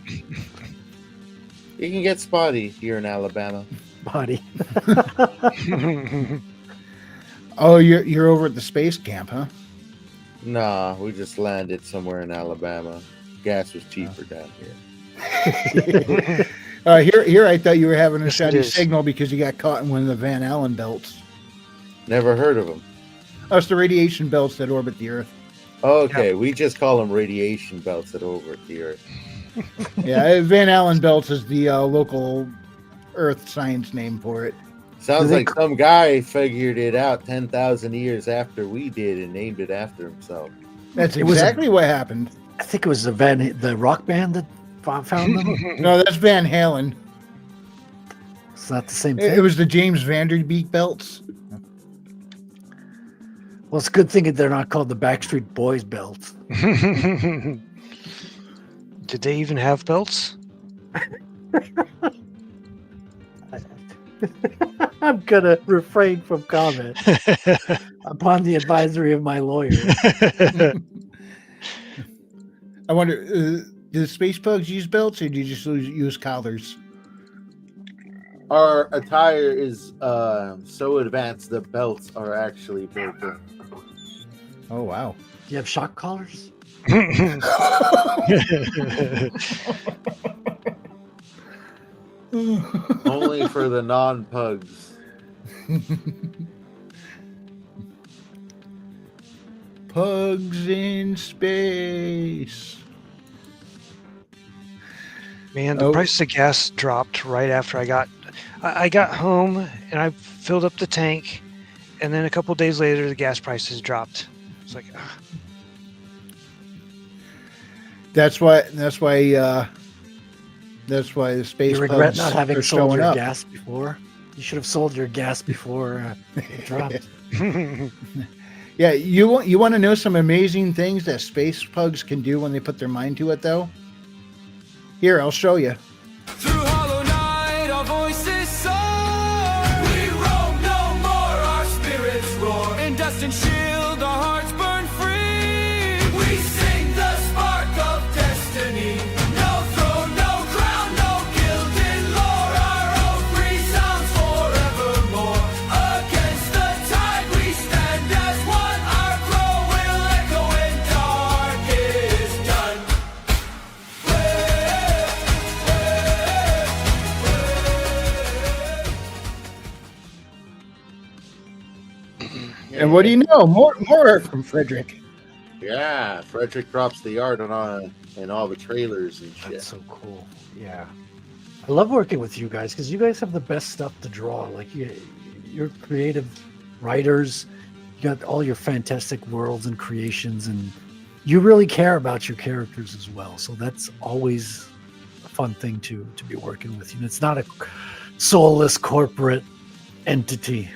You can get spotty here in Alabama. Body. Oh, you're over at the space camp, huh? Nah, we just landed somewhere in Alabama. Gas was cheaper down here. Here I thought you were having a Yes, shoddy it is. signal because you got caught in one of the Van Allen belts. Never heard of them. Oh, it's the radiation belts that orbit the Earth. Okay, we just call them radiation belts that over the Earth. Yeah, Van Allen belts is the local Earth science name for it. Sounds like some guy figured it out 10,000 years after we did and named it after himself. That's It was exactly what happened. I think it was the rock band that found them. No, that's Van Halen. It's not the same It thing. was the James Vanderbeek belts. Well, it's a good thing that they're not called the Backstreet Boys belts. Did they even have belts? I'm gonna refrain from comment upon the advisory of my lawyer. I wonder, do space pugs use belts or do you just use collars? Our attire is so advanced the belts are actually built in. Oh, wow. Do you have shock collars? Only for the non-pugs. Pugs in space. Man, the price of gas dropped right after I got home and I filled up the tank, and then a couple days later the gas prices dropped. It's like, That's why the space You regret pugs not having are sold showing your up. gas before? You should have sold your gas before it dropped. Yeah, you want to know some amazing things that space pugs can do when they put their mind to it, though? Here, I'll show you. Through hollow night, our voices soar. We roam no more, our spirits roar. In dust and shield, our hearts burn free. We sing the spark of destiny. No throne, no crown, no gilded lore. Our oath resounds forevermore. Against the tide, we stand as one. Our glow will echo when dark is done. And what do you know? More from Frederick. Yeah, Frederick drops the art on and all the trailers and shit. That's so cool. Yeah. I love working with you guys because you guys have the best stuff to draw. Like you're creative writers. You got all your fantastic worlds and creations, and you really care about your characters as well. So that's always a fun thing to be working with you. And it's not a soulless corporate entity.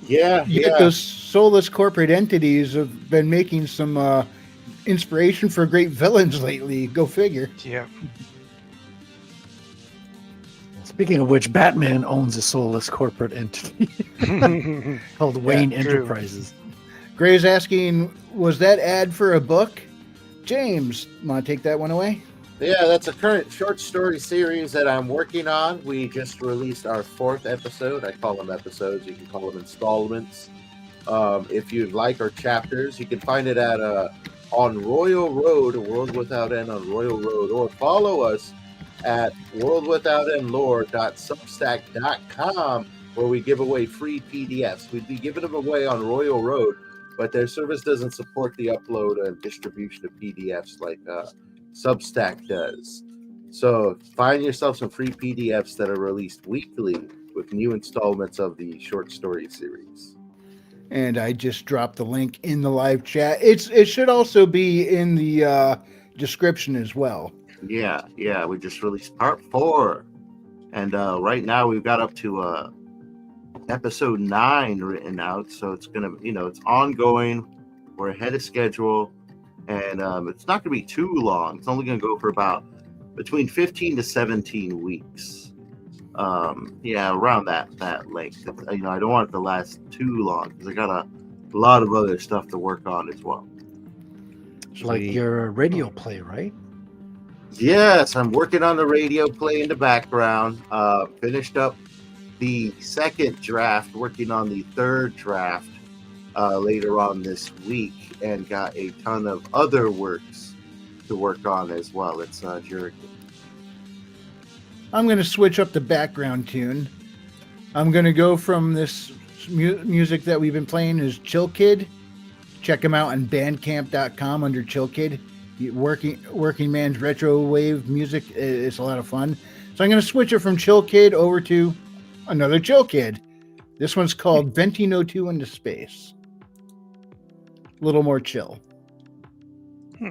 Yeah, Yet those soulless corporate entities have been making some inspiration for great villains lately. Go figure. Yeah. Speaking of which, Batman owns a soulless corporate entity called Wayne true. Enterprises. Gray's asking, was that ad for a book? James, want to take that one away? Yeah, that's a current short story series that I'm working on. We just released our 4th episode. I call them episodes. You can call them installments. If you'd like our chapters, you can find it at on Royal Road, World Without End on Royal Road, or follow us at worldwithoutendlore.substack.com, where we give away free PDFs. We'd be giving them away on Royal Road, but their service doesn't support the upload and distribution of PDFs like Substack does. So find yourself some free PDFs that are released weekly with new installments of the short story series. And I just dropped the link in the live chat. It should also be in the description as well. Yeah, we just released part 4, and right now we've got up to episode 9 written out. So it's gonna, it's ongoing. We're ahead of schedule. And it's not going to be too long. It's only going to go for about between 15 to 17 weeks. Around that length. I don't want it to last too long because I got a lot of other stuff to work on as well. Like your radio play, right? Yes, I'm working on the radio play in the background. Finished up the 2nd draft, working on the 3rd draft later on this week, and got a ton of other works to work on as well. It's Jericho. I'm going to switch up the background tune. I'm going to go from this music that we've been playing is Chill Kid. Check him out on bandcamp.com under Chill Kid. Working man's retro wave music. It's a lot of fun. So I'm going to switch it from Chill Kid over to another Chill Kid. This one's called Venting 02 into Space. A little more chill.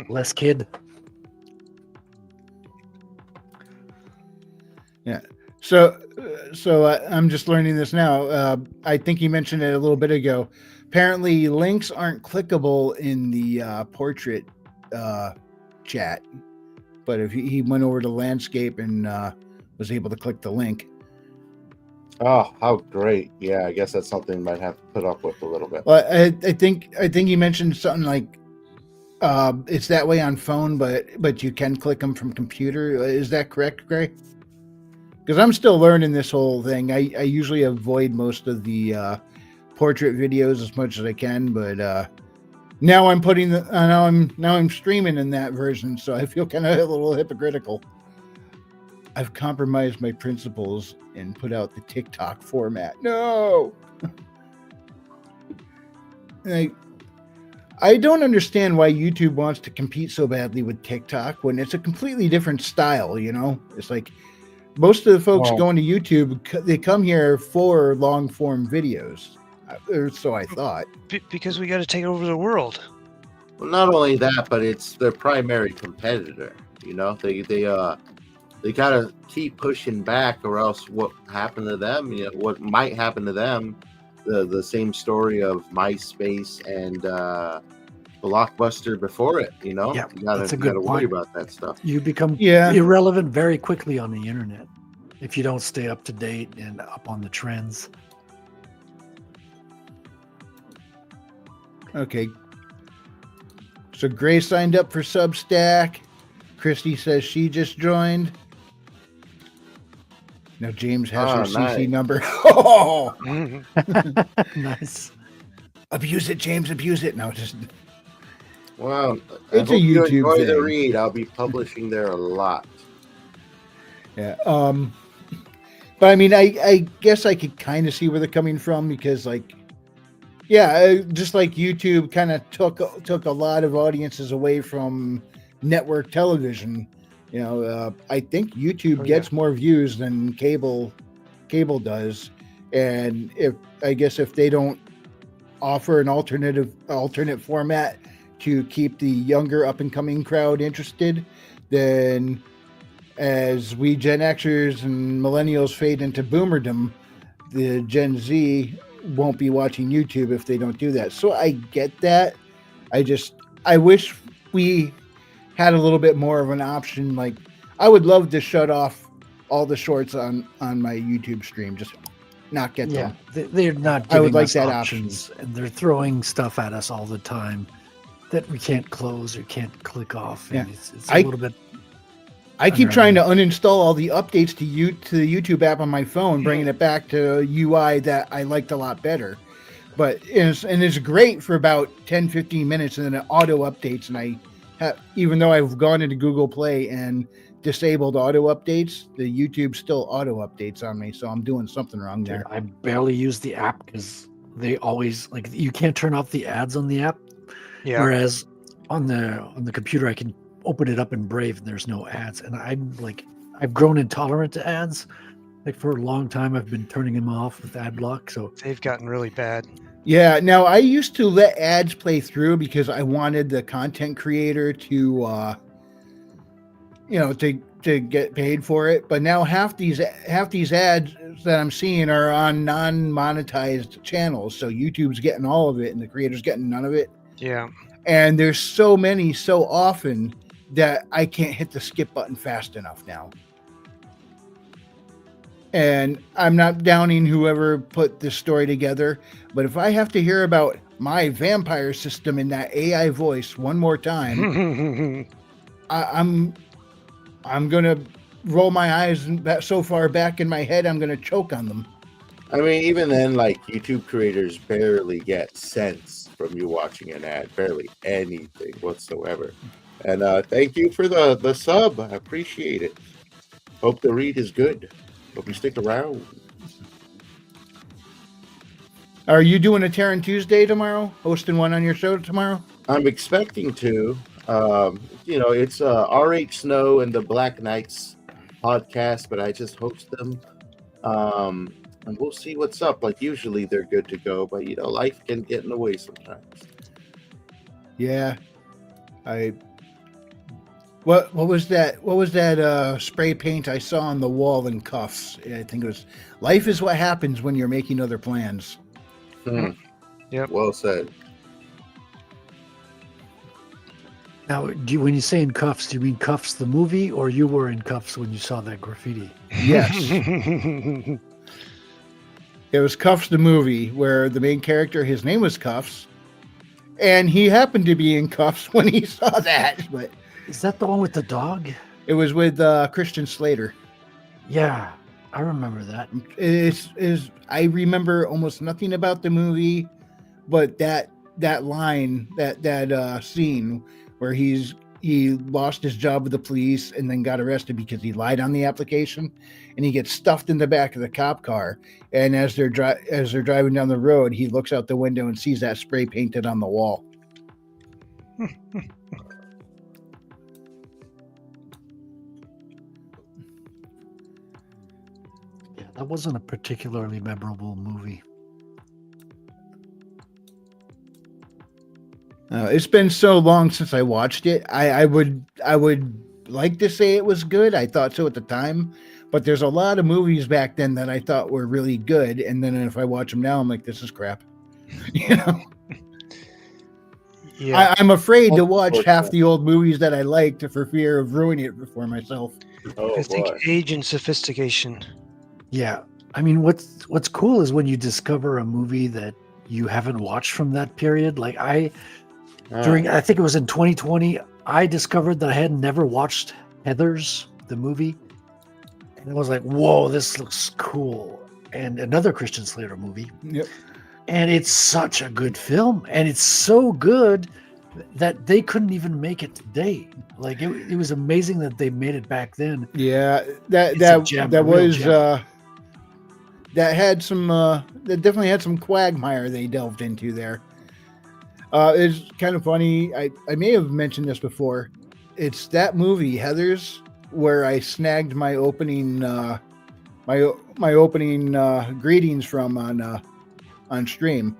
Less kid. Yeah. So I'm just learning this now. I think you mentioned it a little bit ago. Apparently, links aren't clickable in the portrait chat. But if he went over to landscape and was able to click the link. Oh, how great! Yeah, I guess that's something might have to put up with a little bit. Well, I think you mentioned something like it's that way on phone, but you can click them from computer. Is that correct, Gray? Because I'm still learning this whole thing. I usually avoid most of the portrait videos as much as I can, but now I'm putting now I'm streaming in that version, so I feel kind of a little hypocritical. I've compromised my principles and put out the TikTok format. No. I don't understand why YouTube wants to compete so badly with TikTok when it's a completely different style, It's like most of the folks going to YouTube, they come here for long form videos. Or so I thought. Because we got to take over the world. Well, not only that, but it's their primary competitor. They they gotta keep pushing back, or else what happened to them? What might happen to them? The same story of MySpace and Blockbuster before it. Yeah, you that's a gotta good worry point. about that stuff. You become Yeah. irrelevant very quickly on the internet if you don't stay up to date and up on the trends. Okay. So Gray signed up for Substack. Christy says she just joined. Now James has her CC nice. number. Oh, Nice. abuse it, James. Abuse it. No, just Well, It's I a hope you YouTube enjoy the thing. read. I'll be publishing there a lot. yeah. But I mean, I guess I could kind of see where they're coming from because, like, yeah, just like YouTube kind of took a lot of audiences away from network television. I think YouTube gets more views than cable does, and if they don't offer an alternate format to keep the younger up and coming crowd interested, then as we Gen Xers and millennials fade into boomerdom, the Gen Z won't be watching YouTube if they don't do that. So I get that. I wish we had a little bit more of an option. Like, I would love to shut off all the shorts on my YouTube stream. Just not get Yeah, them. they're not I would giving like us that options, and they're throwing stuff at us all the time that we can't close or can't click off. And Yeah. it's a little bit. I keep trying to uninstall all the updates to the YouTube app on my phone, bringing it back to UI that I liked a lot better. But it's great for about 10, 15 minutes, and then it auto updates. And even though I've gone into Google Play and disabled auto updates, the YouTube still auto updates on me. So I'm doing something wrong there. I barely use the app because they always you can't turn off the ads on the app. Yeah. Whereas on the computer, I can open it up in Brave and there's no ads. And I've grown intolerant to ads. Like, for a long time, I've been turning them off with ad block. So They've gotten really bad. Yeah. Now, I used to let ads play through because I wanted the content creator to get paid for it. But now half these ads that I'm seeing are on non-monetized channels. So YouTube's getting all of it and the creator's getting none of it. Yeah. And there's so many so often that I can't hit the skip button fast enough now. And I'm not downing whoever put this story together, but if I have to hear about my vampire system in that AI voice one more time, I'm gonna roll my eyes so far back in my head I'm gonna choke on them. I mean, even then, like, YouTube creators barely get cents from you watching an ad, barely anything whatsoever. And thank you for the sub. I appreciate it. Hope the read is good. Hope you stick around. Are you doing a Terran Tuesday tomorrow? Hosting one on your show tomorrow? I'm expecting to. It's RH Snow and the Black Knights podcast, but I just host them. And we'll see what's up. Like, usually they're good to go, but life can get in the way sometimes. Yeah. What was that spray paint I saw on the wall in Cuffs? I think it was, life is what happens when you're making other plans. Yep. Well said. now, when you say in Cuffs, do you mean Cuffs the movie, or you were in cuffs when you saw that graffiti? Yes. It was Cuffs the movie, where the main character, his name was Cuffs, and he happened to be in cuffs when he saw that. But Is that the one with the dog? it was with Christian Slater. Yeah, I remember that. I remember almost nothing about the movie, but that line, that scene where he lost his job with the police and then got arrested because he lied on the application, and he gets stuffed in the back of the cop car. And as they're driving down the road, he looks out the window and sees that spray painted on the wall. Yeah, that wasn't a particularly memorable movie. It's been so long since I watched it. I would like to say it was good. I thought so at the time, but there's a lot of movies back then that I thought were really good, and then if I watch them now, I'm like, this is crap. Yeah. I'm afraid to watch half the old movies that I liked for fear of ruining it for myself. Oh I think boy. age and sophistication. Yeah. I mean, what's cool is when you discover a movie that you haven't watched from that period. Like I think it was in 2020, I discovered that I had never watched Heathers, the movie. And I was like, whoa, this looks cool. And another Christian Slater movie. Yep. And it's such a good film. And it's so good that they couldn't even make it today. Like it was amazing that they made it back then. Yeah, that definitely had some quagmire they delved into there. It's kind of funny. I may have mentioned this before. It's that movie Heathers where I snagged my opening greetings from on stream,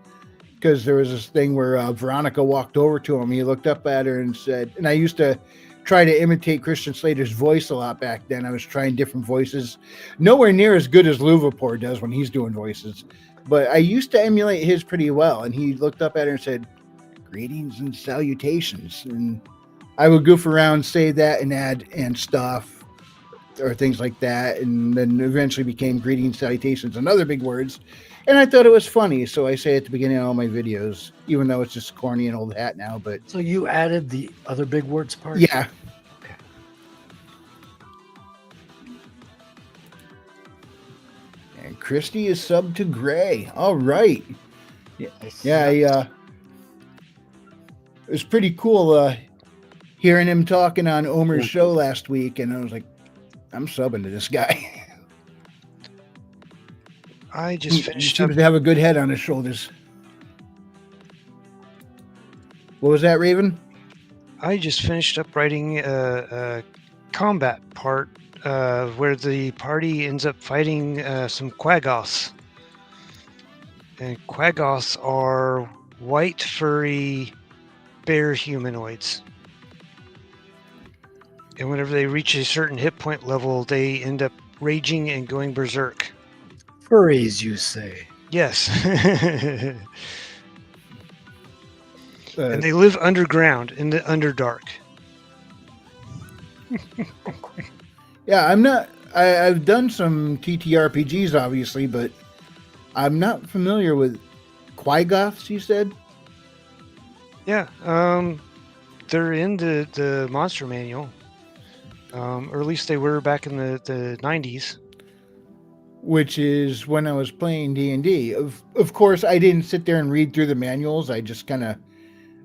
because there was this thing where Veronica walked over to him. He looked up at her and said, and I used to try to imitate Christian Slater's voice a lot back then. I was trying different voices, nowhere near as good as Louverport does when he's doing voices, but I used to emulate his pretty well. And he looked up at her and said, greetings and salutations. And I would goof around, say that and add and stuff or things like that. And then eventually became greetings, salutations, and other big words. And I thought it was funny, so I say at the beginning of all my videos, even though it's just corny and old hat now. But so you added the other big words part? Yeah. Okay. And Christy is subbed to Gray. All right. Yeah. It was pretty cool hearing him talking on Omer's show last week, and I was like, I'm subbing to this guy. I just finished seems to have a good head on his shoulders. What was that, Raven? I just finished up writing a combat part where the party ends up fighting some Quaggoths. And Quaggoths are white, furry, bear humanoids. And whenever they reach a certain hit point level, they end up raging and going berserk. Furries, you say? Yes. And they live underground in the Underdark. Yeah, I've done some TTRPGs, obviously, but I'm not familiar with Quaggoths, you said? Yeah, they're in the monster manual. Or at least they were back in the 90s. Which is when I was playing D&D. Of course, I didn't sit there and read through the manuals. I just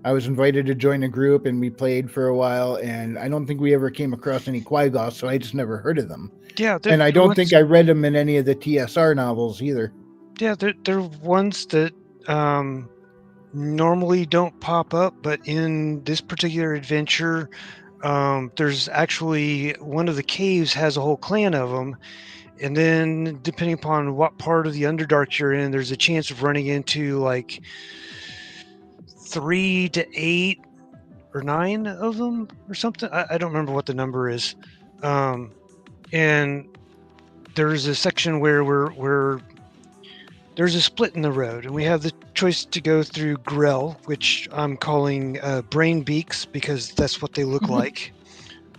I was invited to join a group, and we played for a while, and I don't think we ever came across any Quaggoths, so I just never heard of them. Yeah, and I don't think I read them in any of the TSR novels either. Yeah, they're ones that normally don't pop up, but in this particular adventure, there's actually one of the caves has a whole clan of them. And then depending upon what part of the Underdark you're in, there's a chance of running into like 3 to 8 or 9 of them or something. I don't remember what the number is. And there's a section where there's a split in the road, and we have the choice to go through Grell, which I'm calling brain beaks because that's what they look like,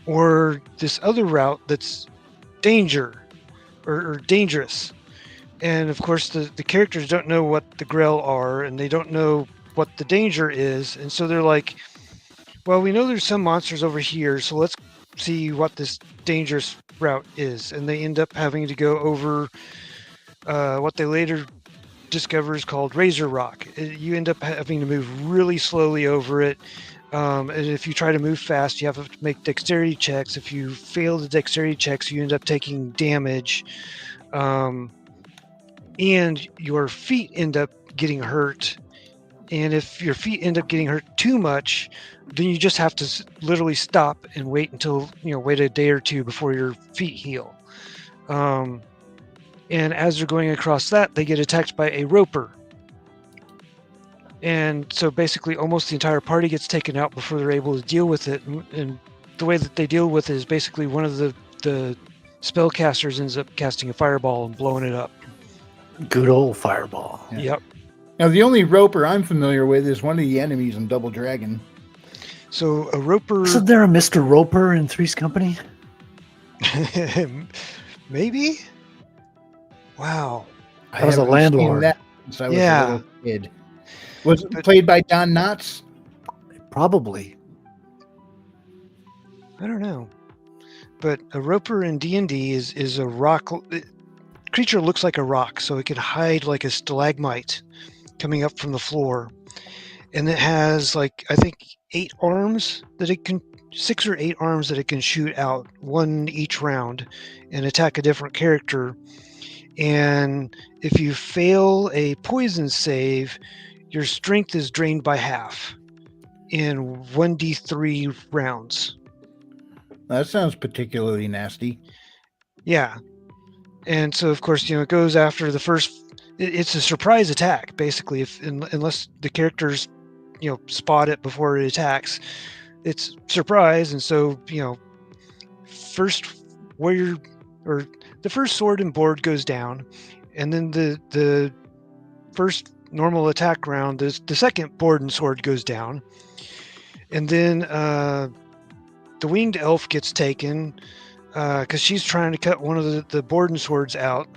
or this other route that's danger. Or dangerous. And of course the characters don't know what the Grell are, and they don't know what the danger is, and so they're like, well, we know there's some monsters over here, so let's see what this dangerous route is. And they end up having to go over what they later discover is called Razor Rock. You end up having to move really slowly over it. And if you try to move fast, you have to make dexterity checks. If you fail the dexterity checks, you end up taking damage. And your feet end up getting hurt. And if your feet end up getting hurt too much, then you just have to literally stop and wait until, wait a day or two before your feet heal. And as they're going across that, they get attacked by a roper. And so basically almost the entire party gets taken out before they're able to deal with it. And the way that they deal with it is basically one of the spellcasters ends up casting a fireball and blowing it up. Good old fireball. Yeah. Yep. Now, the only roper I'm familiar with is one of the enemies in Double Dragon. So a roper. Isn't there a Mr. Roper in Three's Company? Maybe. Wow. That was a haven't seen landlord. that since I was a Yeah. little kid. Was it played by Don Knotts? Probably. I don't know. But a roper in D&D is a rock. Creature looks like a rock, so it could hide like a stalagmite coming up from the floor. And it has like, I think 8 arms that it can, 6 or 8 arms that it can shoot out, one each round, and attack a different character. And if you fail a poison save, your strength is drained by half in 1d3 rounds. That sounds particularly nasty. Yeah. And so, of course, it goes after the first. It's a surprise attack, basically. Unless the characters, spot it before it attacks, it's surprise. And so, first warrior or the first sword and board goes down, and then the first normal attack round, the second board and sword goes down, and then the winged elf gets taken. Because she's trying to cut one of the board and swords out.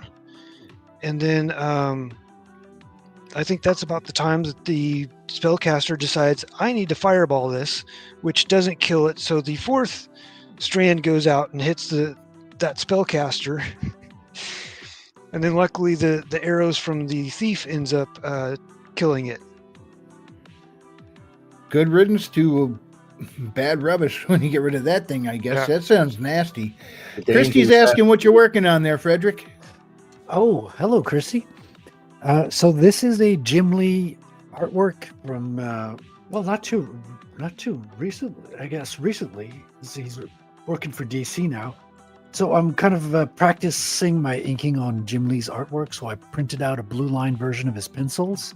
And then I think that's about the time that the spellcaster decides, I need to fireball this, which doesn't kill it. So the fourth strand goes out and hits that spellcaster. And then luckily the arrows from the thief ends up killing it. Good riddance to bad rubbish when you get rid of that thing, I guess. Yeah. That sounds nasty. Christy's asking what you're working on there, Frederick. Oh, hello, Chrissy. So this is a Jim Lee artwork from, not too recently, I guess recently. He's working for DC now. So I'm kind of practicing my inking on Jim Lee's artwork. So I printed out a blue line version of his pencils.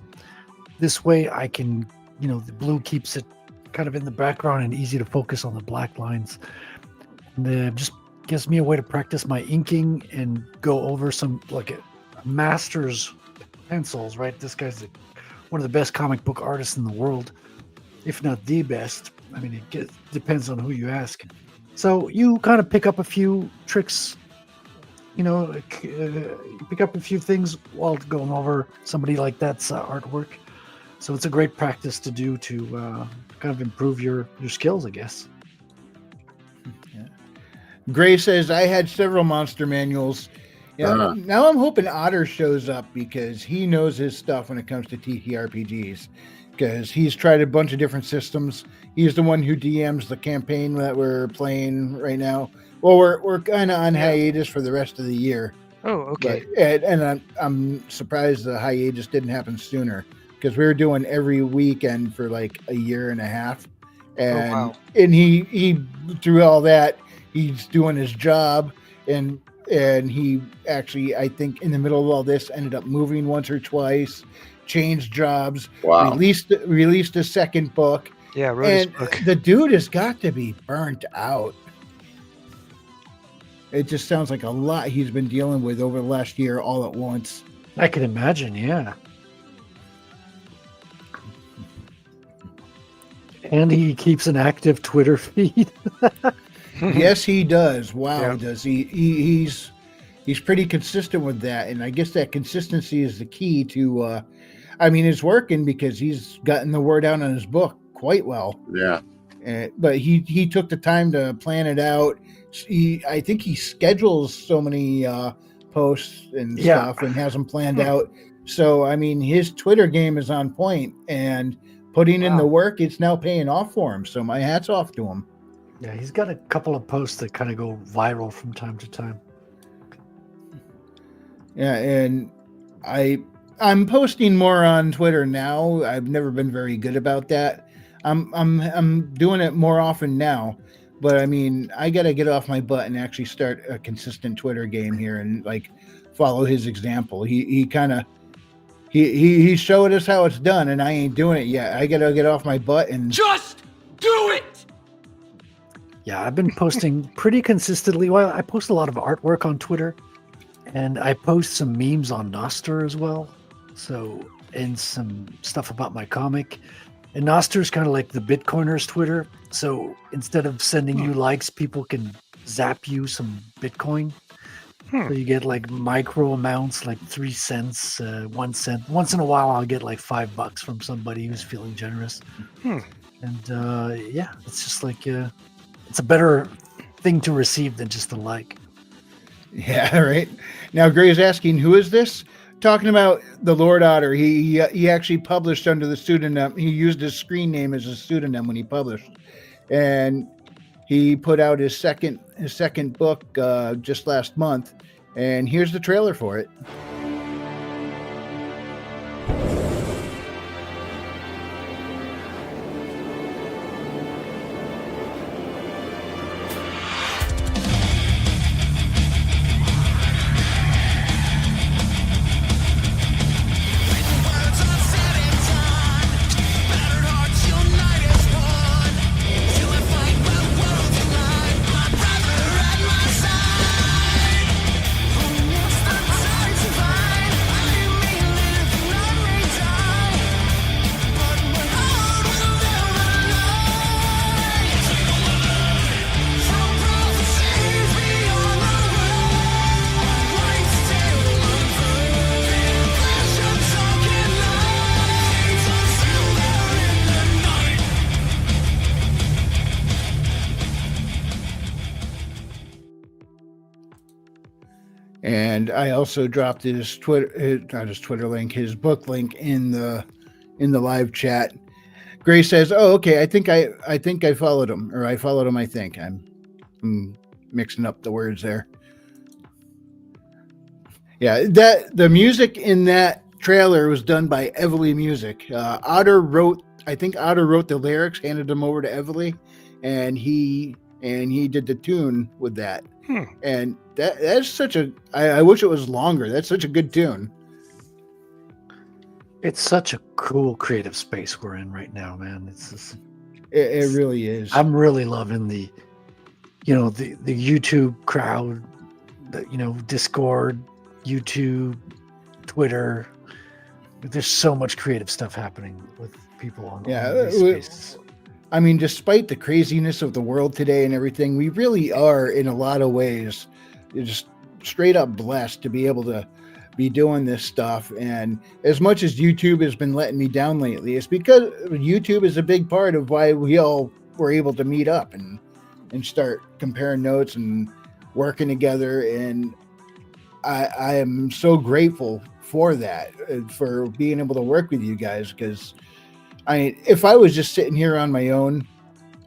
This way I can, the blue keeps it kind of in the background and easy to focus on the black lines. And just gives me a way to practice my inking and go over some like a master's pencils, right? This guy's one of the best comic book artists in the world, if not the best. I mean, it depends on who you ask. So you kind of pick up a few tricks, you pick up a few things while going over somebody like that's artwork. So it's a great practice to do to kind of improve your skills, I guess. Yeah. Gray says, I had several monster manuals. Yeah, Now I'm hoping Otter shows up because he knows his stuff when it comes to TTRPGs. Because he's tried a bunch of different systems. He's the one who DMs the campaign that we're playing right now. Well, we're kind of on hiatus for the rest of the year. Oh, okay. But, and I'm surprised the hiatus didn't happen sooner. Because we were doing every weekend for like a year and a half, and and he through all that he's doing his job, and he actually, I think, in the middle of all this ended up moving once or twice, changed jobs, released a second book. Yeah, wrote his book. The dude has got to be burnt out. It just sounds like a lot he's been dealing with over the last year all at once. I can imagine, yeah. And he keeps an active Twitter feed. Yes, he does. Wow, Yeah. does he? He's pretty consistent with that, and I guess that consistency is the key to. It's working because he's gotten the word out on his book quite well. Yeah, but he took the time to plan it out. I think he schedules so many posts and stuff and has them planned out. So his Twitter game is on point, and putting in the work, it's now paying off for him. So my hat's off to him. Yeah, he's got a couple of posts that kind of go viral from time to time. Yeah, and I'm posting more on Twitter now. I've never been very good about that. I'm doing it more often now, but I got to get off my butt and actually start a consistent Twitter game here and follow his example. He kind of he showed us how it's done, and I ain't doing it yet. I got to get off my butt and Just do it! Yeah, I've been posting pretty consistently. Well, I post a lot of artwork on Twitter, and I post some memes on Noster as well. So, and some stuff about my comic. And Noster is kind of like the Bitcoiners Twitter. So instead of sending you likes, people can zap you some Bitcoin. So you get like micro amounts, like 3 cents, 1 cent. Once in a while, I'll get like $5 from somebody who's feeling generous. And yeah, it's just like it's a better thing to receive than just a like. Yeah, right. Now, Gray's asking, who is this? Talking about the Lord Otter. He actually published under the pseudonym. He used his screen name as a pseudonym when he published, and he put out his second book just last month. And here's the trailer for it. And I also dropped his Twitter link, his book link in the live chat. Gray says, "Oh, okay. I think I followed him, or I followed him. I think I'm mixing up the words there." Yeah, that the music in that trailer was done by Evely Music. Otter wrote the lyrics, handed them over to Evely, and he did the tune with that. And that's such a. I wish it was longer. That's such a good tune. It's such a cool creative space we're in right now, man. It really is. I'm really loving the YouTube crowd, Discord, YouTube, Twitter. There's so much creative stuff happening with people on these spaces. I mean, despite the craziness of the world today and everything, we really are, in a lot of ways, just straight up blessed to be able to be doing this stuff. And as much as YouTube has been letting me down lately, it's because YouTube is a big part of why we all were able to meet up and start comparing notes and working together. And I am so grateful for that, for being able to work with you guys, because if I was just sitting here on my own,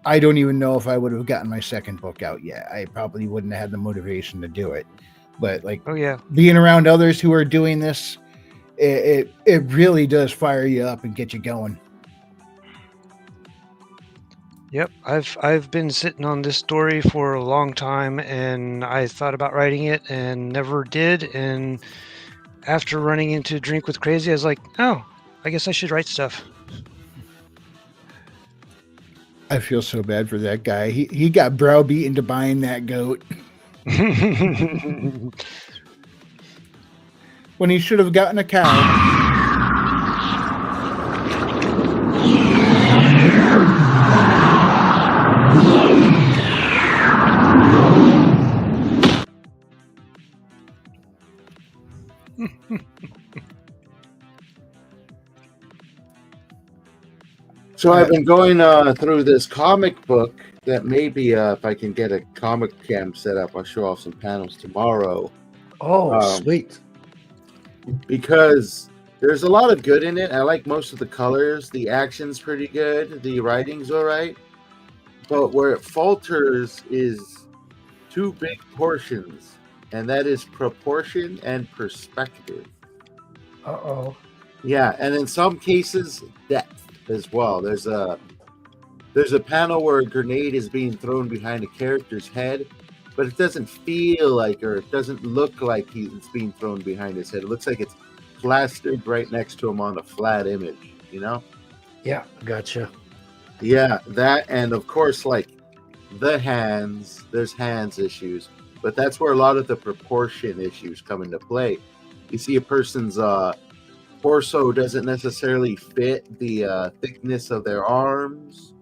I don't even know if I would have gotten my second book out yet. I probably wouldn't have had the motivation to do it. But being around others who are doing this, it really does fire you up and get you going. Yep, I've been sitting on this story for a long time, and I thought about writing it and never did. And after running into Drink with Crazy, I was like, oh, I guess I should write stuff. I feel so bad for that guy. He got browbeaten into buying that goat when he should have gotten a cow. So I've been going through this comic book that maybe if I can get a comic cam set up, I'll show off some panels tomorrow. Oh, sweet. Because there's a lot of good in it. I like most of the colors. The action's pretty good. The writing's all right. But where it falters is two big portions, and that is proportion and perspective. Uh-oh. Yeah, and in some cases, depth as well. There's a panel where a grenade is being thrown behind a character's head, but it doesn't feel like, or it doesn't look like it's being thrown behind his head. It looks like it's plastered right next to him on a flat image, you know? Yeah, gotcha. Yeah, that, and of course, like the hands. There's hands issues, but that's where a lot of the proportion issues come into play. You see a person's torso doesn't necessarily fit the thickness of their arms,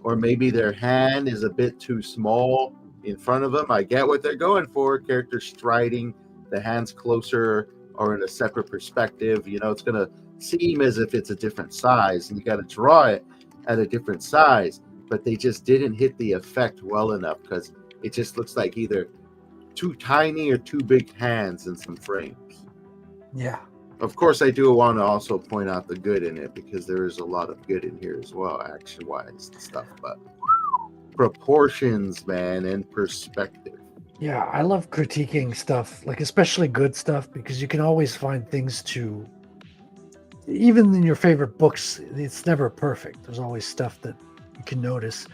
or maybe their hand is a bit too small in front of them. I get what they're going for. Character striding, the hands closer or in a separate perspective. You know, it's going to seem as if it's a different size, and you got to draw it at a different size. But they just didn't hit the effect well enough because it just looks like either too tiny or too big hands in some frames. Yeah. Of course, I do want to also point out the good in it because there is a lot of good in here as well, action-wise and stuff. But proportions, man, and perspective. Yeah, I love critiquing stuff, like especially good stuff, because you can always find things to, even in your favorite books, it's never perfect. There's always stuff that you can notice.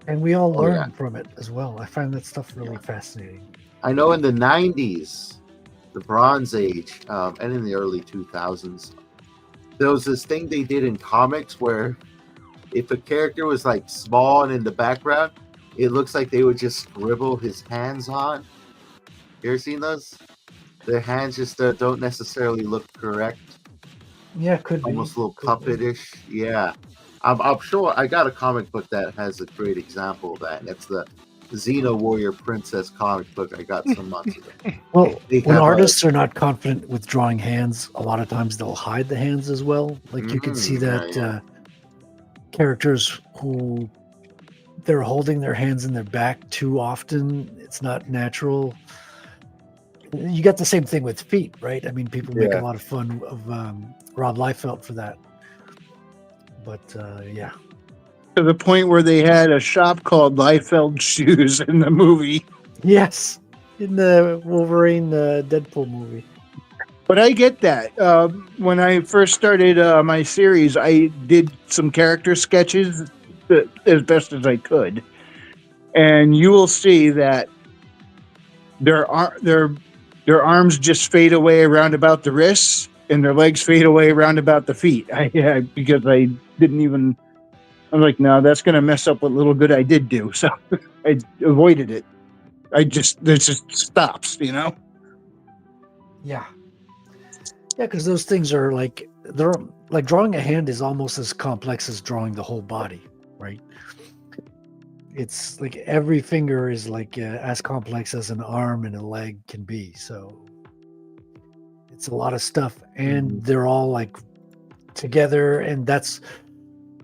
And we all learn from it as well. I find that stuff really fascinating. I know in the 90s, the Bronze Age, and in the early 2000s, there was this thing they did in comics where if a character was like small and in the background, it looks like they would just scribble his hands on. You ever seen those? Their hands just don't necessarily look correct. Yeah, could be. Almost a little puppetish. Yeah. I'm sure I got a comic book that has a great example of that. And it's the Xena Warrior Princess comic book I got some months ago. Well, when artists are not confident with drawing hands, a lot of times they'll hide the hands as well. Like you can see that characters who they're holding their hands in their back too often, it's not natural. You got the same thing with feet, right? I mean, people make a lot of fun of Rob Liefeld for that. But yeah. To the point where they had a shop called Liefeld Shoes in the movie. Yes, in the Wolverine Deadpool movie. But I get that. When I first started my series, I did some character sketches as best as I could. And you will see that their arms just fade away around about the wrists, and their legs fade away around about the feet. Because I didn't even... I'm like, no, that's going to mess up what little good I did do. So I avoided it. It just stops, you know? Yeah. Yeah, because those things are like, they're like drawing a hand is almost as complex as drawing the whole body, right? It's like every finger is like as complex as an arm and a leg can be. So it's a lot of stuff. And they're all like together. And that's,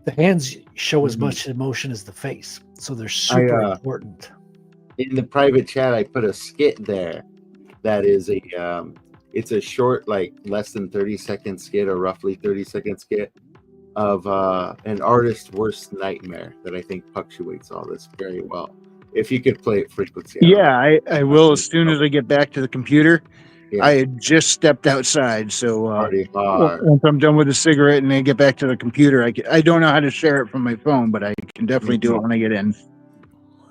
the hands show as much emotion as the face. So they're super important. In the private chat, I put a skit there that is it's a short, like less than 30-second skit or roughly 30-second skit of an artist's worst nightmare that I think punctuates all this very well. If you could play it frequency. Yeah, I will as soon as I get back to the computer. Yeah. I had just stepped outside, so once I'm done with the cigarette and then get back to the computer, I don't know how to share it from my phone, but I can definitely do it when I get in.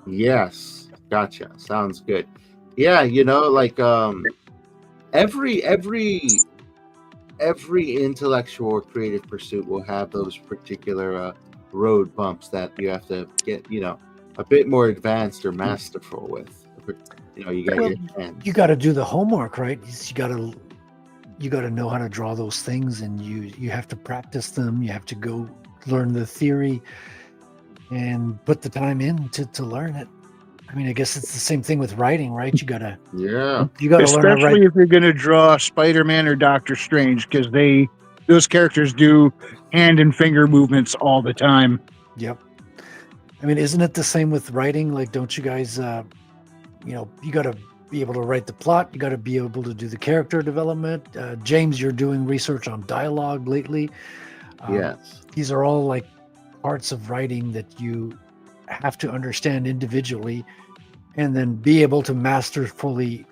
Yes, gotcha. Sounds good. Yeah, you know, like every intellectual or creative pursuit will have those particular road bumps that you have to get, you know, a bit more advanced or masterful with. You know, you got your hands. You got to do the homework, right? You got to know how to draw those things, and you have to practice them. You have to go learn the theory and put the time in to learn it. I mean, I guess it's the same thing with writing, right? You gotta learn how to write. Especially if you're gonna draw Spider-Man or Doctor Strange, because those characters do hand and finger movements all the time. Yep. I mean, isn't it the same with writing? Like, don't you guys you know, you got to be able to write the plot. You got to be able to do the character development. James, you're doing research on dialogue lately. Yes. These are all like parts of writing that you have to understand individually and then be able to masterfully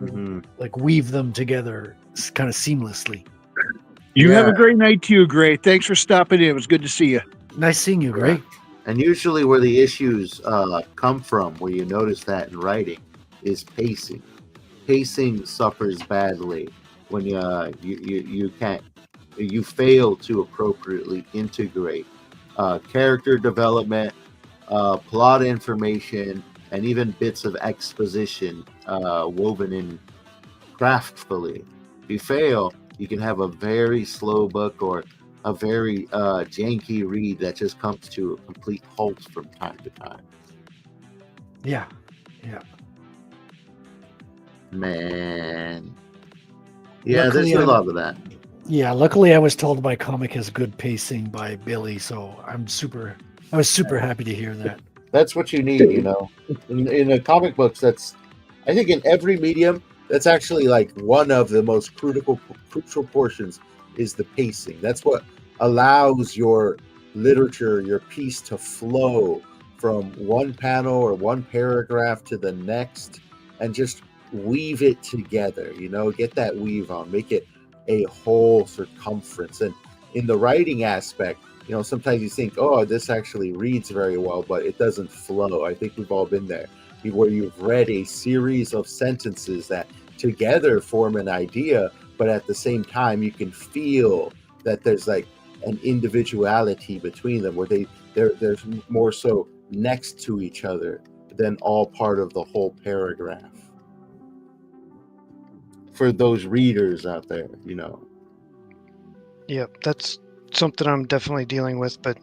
like weave them together kind of seamlessly. You have a great night too, Gray. Thanks for stopping in. It was good to see you. Nice seeing you, Gray. And usually where the issues come from, where you notice that in writing, is pacing. Pacing suffers badly when you fail to appropriately integrate character development, plot information, and even bits of exposition woven in craftfully. If you fail, you can have a very slow book or a very janky read that just comes to a complete halt from time to time. Yeah. Man. Yeah, Luckily, there's a lot of that. Yeah, luckily I was told my comic has good pacing by Billy, so I was super happy to hear that. That's what you need, you know. In a comic books, I think in every medium, that's actually like one of the most crucial portions is the pacing. That's what allows your literature, your piece to flow from one panel or one paragraph to the next and just weave it together, you know, get that weave on, make it a whole circumference. And in the writing aspect, you know, sometimes you think, oh, this actually reads very well, but it doesn't flow. I think we've all been there, where you've read a series of sentences that together form an idea, but at the same time, you can feel that there's like an individuality between them, where they're more so next to each other than all part of the whole paragraph. For those readers out there, you know. Yep, that's something I'm definitely dealing with. But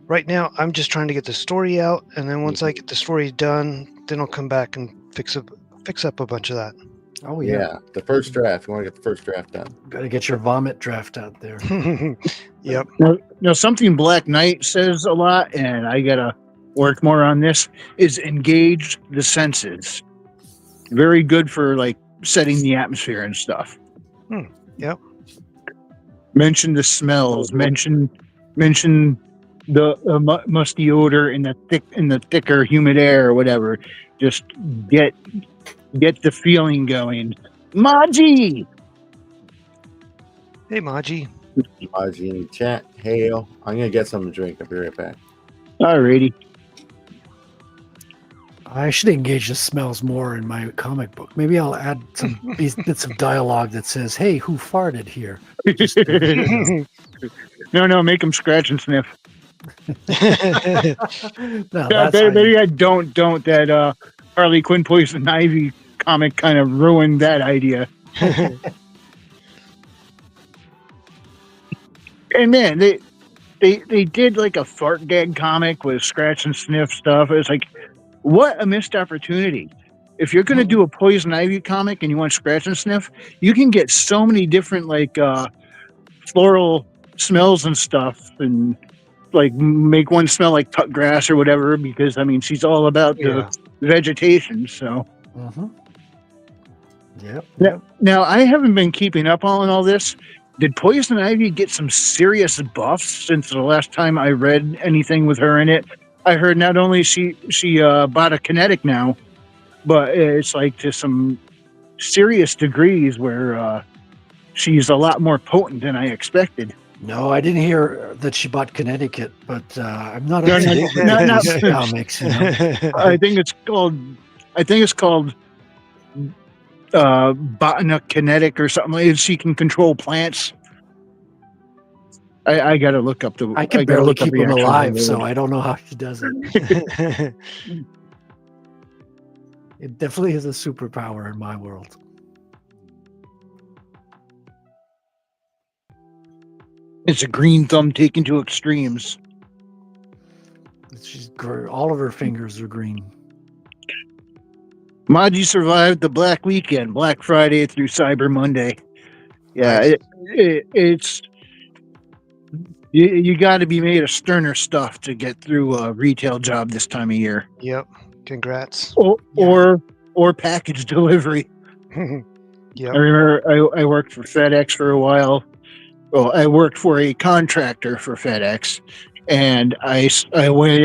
right now, I'm just trying to get the story out, and then once I get the story done, then I'll come back and fix up a bunch of that. Oh yeah. The first draft. You want to get the first draft done. Got to get your vomit draft out there. Yep. Now, something Black Knight says a lot, and I gotta work more on this, is engage the senses. Very good for like setting the atmosphere and stuff. Yep. Mention the smells. Mention the musty odor in the thicker humid air or whatever. Just get the feeling going. Maji. Hey, Maji. Maji in the chat. Hail. I'm gonna get something to drink. I'll be right back. Alrighty. I should engage the smells more in my comic book. Maybe I'll add some bits of dialogue that says, "Hey, who farted here?" Just, No, make them scratch and sniff. No, Maybe I don't. That Harley Quinn Poison Ivy comic kind of ruined that idea. And man, they did like a fart gag comic with scratch and sniff stuff. It's like, what a missed opportunity. If you're going to do a Poison Ivy comic and you want scratch and sniff, you can get so many different like floral smells and stuff, and like make one smell like cut grass or whatever, because I mean she's all about the vegetation. So Now I haven't been keeping up on all this. Did Poison Ivy get some serious buffs since the last time I read anything with her in it? I heard not only she bought a kinetic now, but it's like to some serious degrees where she's a lot more potent than I expected. No, I didn't hear that she bought Connecticut, but I'm not up to date with these comics. You know? I think it's called Botana Kinetic or something. Like she can control plants. I got to look up the. I can barely keep them alive, so I don't know how she does it. It definitely is a superpower in my world. It's a green thumb taken to extremes. All of her fingers are green. Maji survived the Black Weekend, Black Friday through Cyber Monday. Yeah, it's you got to be made of sterner stuff to get through a retail job this time of year. Yep. Congrats. Or package delivery. Yep. I remember I worked for FedEx for a while. Well, I worked for a contractor for FedEx, and I went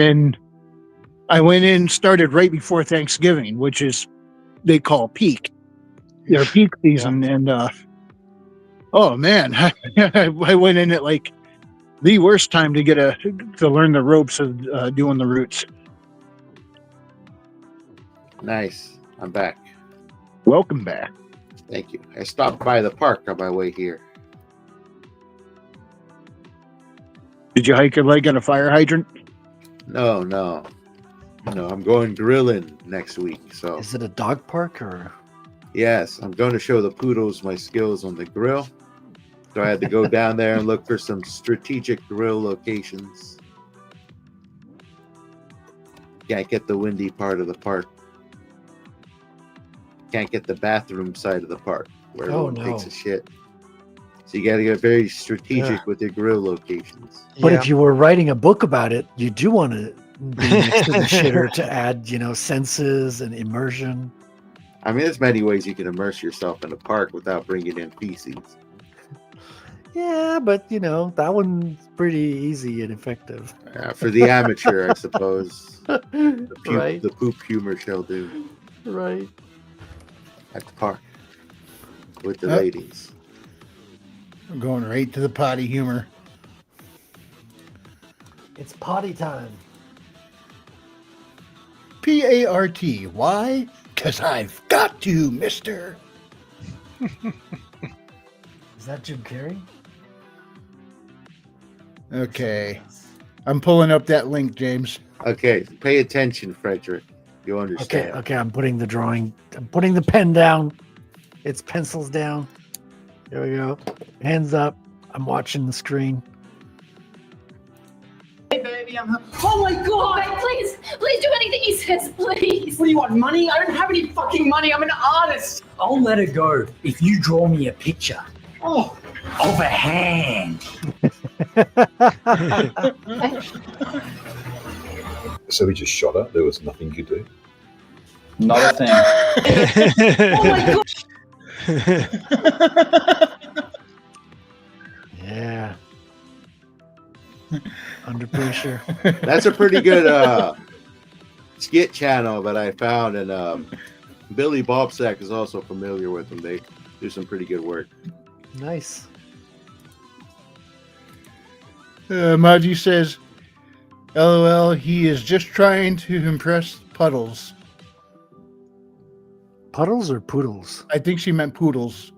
in, started right before Thanksgiving, which is they call peak. Their peak season, and oh man, I went in at like the worst time to learn the ropes of doing the routes. Nice. I'm back. Welcome back. Thank you. I stopped by the park on my way here. Did you hike your leg on a fire hydrant? No. No, I'm going grilling next week. So Is it a dog park or? yes, I'm going to show the poodles my skills on the grill. So I had to go down there and look for some strategic grill locations. Can't get the windy part of the park. Can't get the bathroom side of the park where everyone takes a shit. So you got to get very strategic with your grill locations. But if you were writing a book about it, you do want to be next to the shitter to add, senses and immersion. I mean, there's many ways you can immerse yourself in a park without bringing in feces. Yeah, but that one's pretty easy and effective. For the amateur, I suppose. Right. The poop humor shall do. Right. At the park. With the ladies. I'm going right to the potty humor. It's potty time. P-A-R-T. Why? Because I've got to, mister. Is that Jim Carrey? Okay. I'm pulling up that link, James. Okay. Pay attention, Frederick. You'll understand. Okay, I'm putting the drawing. I'm putting the pen down. It's pencils down. There we go. Hands up. I'm watching the screen. Hey, baby, oh my God! Please do anything he says, please. What do you want, money? I don't have any fucking money. I'm an artist. I'll let it go if you draw me a picture. Oh, of a hand. So we just shot her. There was nothing you could do. Not a thing. Oh my God! Yeah. Under pressure. That's a pretty good skit channel that I found, and Billy Bobsack is also familiar with them. They do some pretty good work. Nice. Maji says, LOL, he is just trying to impress Puddles. Puddles or poodles? I think she meant poodles.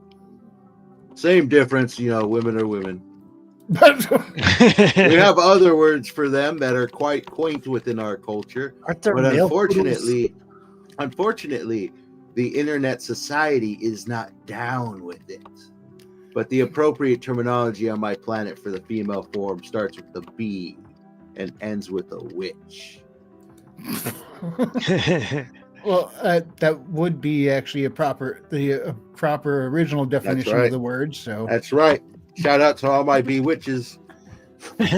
Same difference, women are women. We have other words for them that are quite quaint within our culture. Aren't there But male unfortunately, the internet society is not down with it. But the appropriate terminology on my planet for the female form starts with the B and ends with a witch. Well, that would be actually a proper original definition of the word. So that's right. Shout out to all my bewitches. You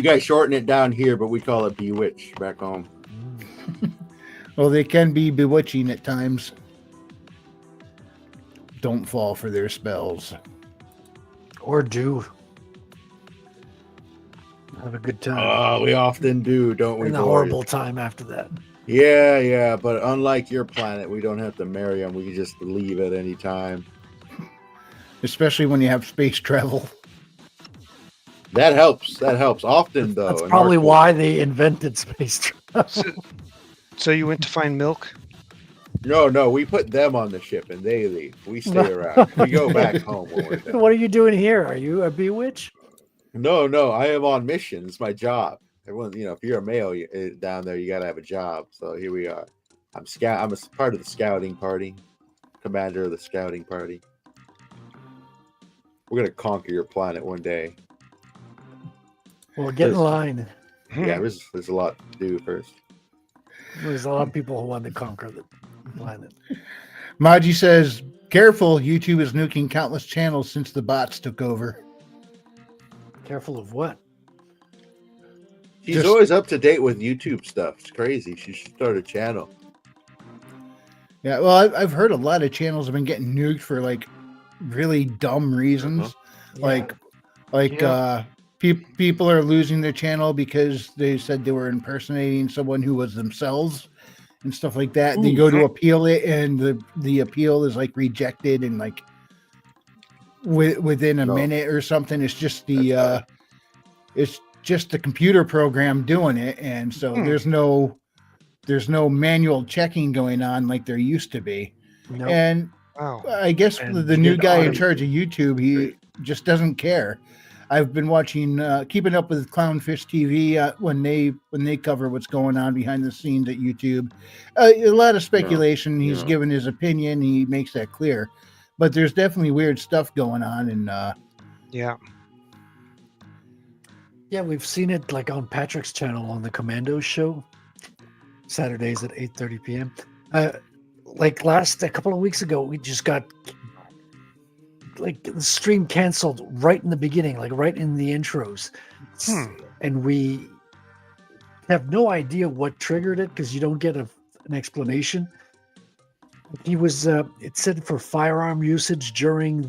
guys shorten it down here, but we call it bewitch back home. Well, they can be bewitching at times. Don't fall for their spells. Or do. Have a good time. Oh, we often do, don't we? And a horrible time after that. Yeah, but unlike your planet, we don't have to marry them. We can just leave at any time. Especially when you have space travel. That helps. Often, though. That's probably why they invented space travel. So you went to find milk? No, we put them on the ship and they leave. We stay around. We go back home. What are you doing here? Are you a bewitch? No, I am on mission. It's my job. Everyone, if you're a male down there, you got to have a job. So here we are. I'm a part of the scouting party, commander of the scouting party. We're gonna conquer your planet one day. Well, get in line. Yeah, there's a lot to do first. There's a lot of people who want to conquer the planet. Maji says, careful, YouTube is nuking countless channels since the bots took over. Careful of what? She's always up to date with YouTube stuff. It's crazy. She should start a channel. Yeah, well, I've heard a lot of channels have been getting nuked for like really dumb reasons. People are losing their channel because they said they were impersonating someone who was themselves and stuff like that. They go to appeal it, and the appeal is like rejected, and like within a minute or something. It's just the computer program doing it, and so there's no manual checking going on like there used to be. Nope. And I guess the new guy in charge of YouTube, he just doesn't care. I've been watching, keeping up with Clownfish TV when they cover what's going on behind the scenes at YouTube. A lot of speculation. He's given his opinion. He makes that clear, but there's definitely weird stuff going on. And yeah, we've seen it like on Patrick's channel on the Commando show, Saturdays at 8:30 p.m. Like a couple of weeks ago, we just got like the stream canceled right in the beginning, like right in the intros, and we have no idea what triggered it because you don't get an explanation. He was it said for firearm usage during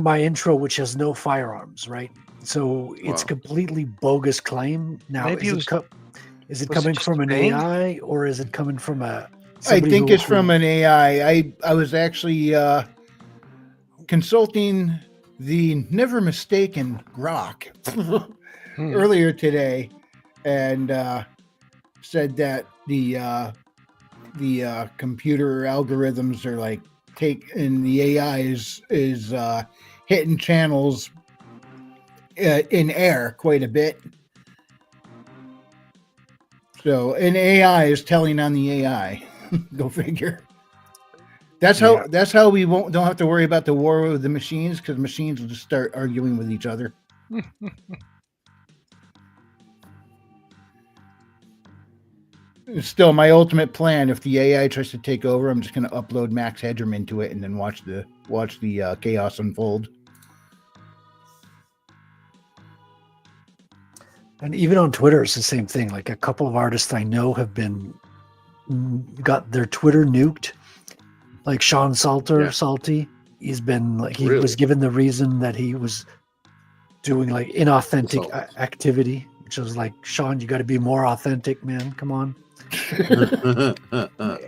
my intro, which has no firearms, right? So it's completely bogus claim. Now Maybe is it coming from an AI or is it coming from a? I think it's from an AI. I was actually consulting the never mistaken Grok earlier today, and said that the computer algorithms are like and the AI is hitting channels in air quite a bit. So an AI is telling on the AI. Go figure. That's how we don't have to worry about the war with the machines, because machines will just start arguing with each other. Still, my ultimate plan, if the AI tries to take over, I'm just going to upload Max Headroom into it and then watch the chaos unfold. And even on Twitter, it's the same thing. Like a couple of artists I know have got their Twitter nuked. Like Sean Salty, he's been like he was given the reason that he was doing like inauthentic activity, which was like, Sean, you got to be more authentic, man. Come on.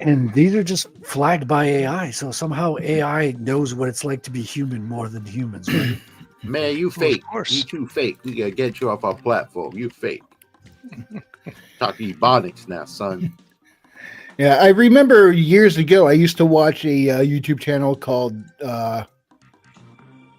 And these are just flagged by AI. So somehow AI knows what it's like to be human more than humans, right? Man, you fake. You too fake. We gotta get you off our platform. You fake. Talk to Ebonics now, son. Yeah, I remember years ago, I used to watch a YouTube channel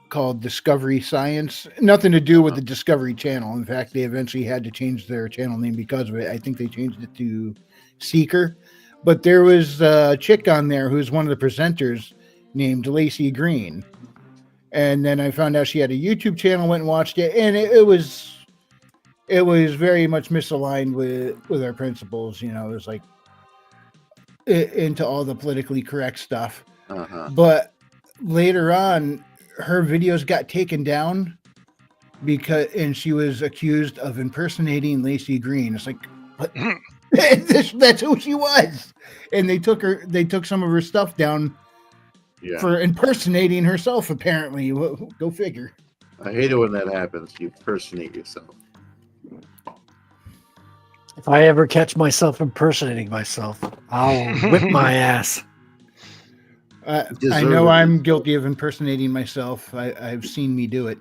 called Discovery Science. Nothing to do with the Discovery Channel. In fact, they eventually had to change their channel name because of it. I think they changed it to Seeker. But there was a chick on there who's one of the presenters named Lacey Green. And then I found out she had a YouTube channel, went and watched it, and it was very much misaligned with our principles. You know, it was like into all the politically correct stuff. But later on, her videos got taken down and she was accused of impersonating Lacey Green. It's like, what? That's who she was. And they took some of her stuff down for impersonating herself, apparently. Go figure. I hate it when that happens. You impersonate yourself. If I ever catch myself impersonating myself, I'll whip my ass. I know I'm guilty of impersonating myself. I've seen me do it.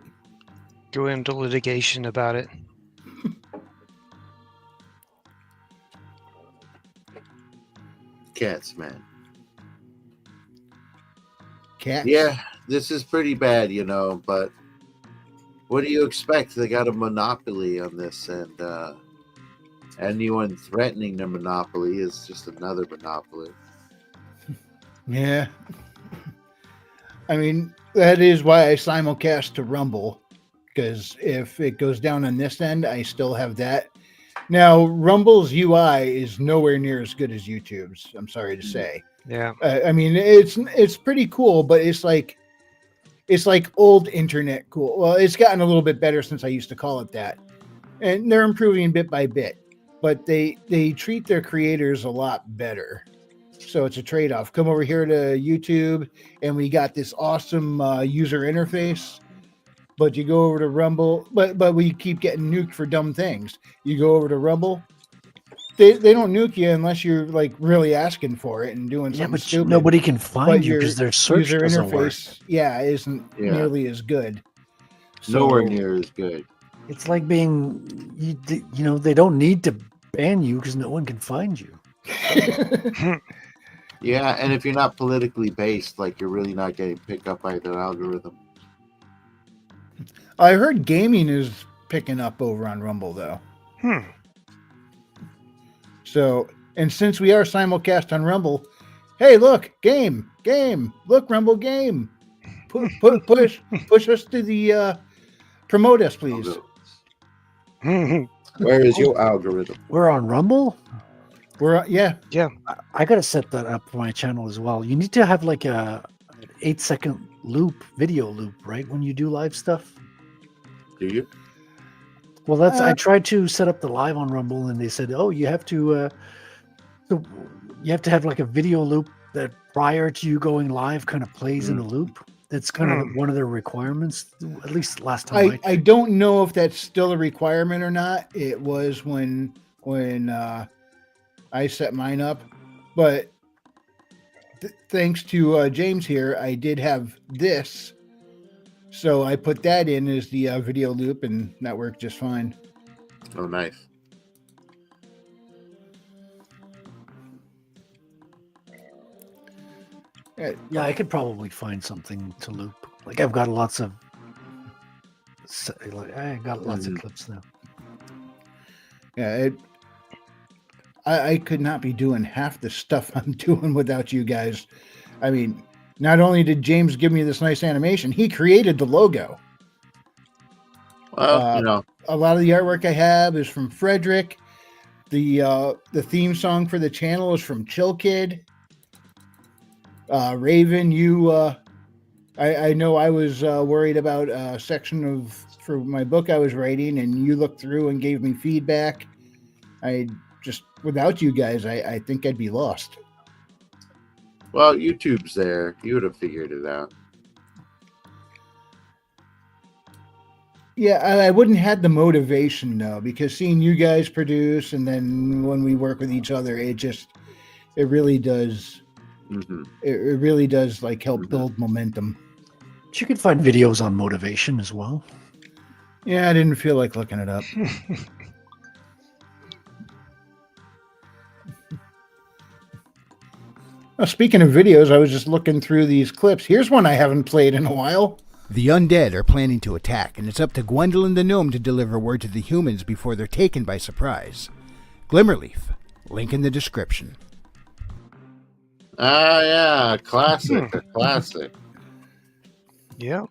Go into litigation about it. Cats, man. Cats? Yeah, this is pretty bad, you know, but what do you expect? They got a monopoly on this, and anyone threatening their monopoly is just another monopoly. Yeah. I mean, that is why I simulcast to Rumble, because if it goes down on this end, I still have that. Now, Rumble's UI is nowhere near as good as YouTube's, I'm sorry to say. Yeah. I mean, it's pretty cool, but it's like old internet cool. Well, it's gotten a little bit better since I used to call it that. And they're improving bit by bit, but they treat their creators a lot better. So it's a trade-off. Come over here to YouTube, and we got this awesome user interface. But you go over to Rumble, but we keep getting nuked for dumb things. You go over to Rumble, they don't nuke you unless you're like really asking for it and doing something stupid. Nobody can find you because their search user doesn't interface, work. Isn't nearly as good. Nowhere near as good. It's like being, you know, they don't need to ban you because no one can find you. Yeah, and if you're not politically based, like, you're really not getting picked up by their algorithm. I heard gaming is picking up over on Rumble though. So, and since we are simulcast on Rumble, hey, look, game, look, Rumble game, push us to the promote us, please. Where is your algorithm? We're on Rumble. We're yeah. I gotta set that up for my channel as well. You need to have like a 8-second loop, video loop, right? When you do live stuff. Do you? Well, that's I tried to set up the live on Rumble, and they said, "Oh, you have to have like a video loop that prior to you going live kind of plays in a loop." That's kind of one of their requirements, at least last time. I don't know if that's still a requirement or not. It was when I set mine up, but thanks to James here, I did have this. So I put that in as the video loop, and that worked just fine. Oh, nice. Yeah, I could probably find something to loop. Like I've got lots of, of clips now. Yeah, I could not be doing half the stuff I'm doing without you guys. I mean, not only did James give me this nice animation, he created the logo. Well, a lot of the artwork I have is from Frederick. The theme song for the channel is from Chill Kid. Raven, I know I was worried about a section for my book I was writing, and you looked through and gave me feedback. Without you guys, I think I'd be lost. Well, YouTube's there. You would have figured it out. Yeah, I wouldn't have the motivation though, because seeing you guys produce, and then when we work with each other, it really does. Mm-hmm. It really does like help build momentum. But you could find videos on motivation as well. Yeah, I didn't feel like looking it up. Well, speaking of videos, I was just looking through these clips. Here's one I haven't played in a while. The undead are planning to attack, and it's up to Gwendolyn the gnome to deliver word to the humans before they're taken by surprise. Glimmerleaf, link in the description. Yeah, classic, a classic. Yeah.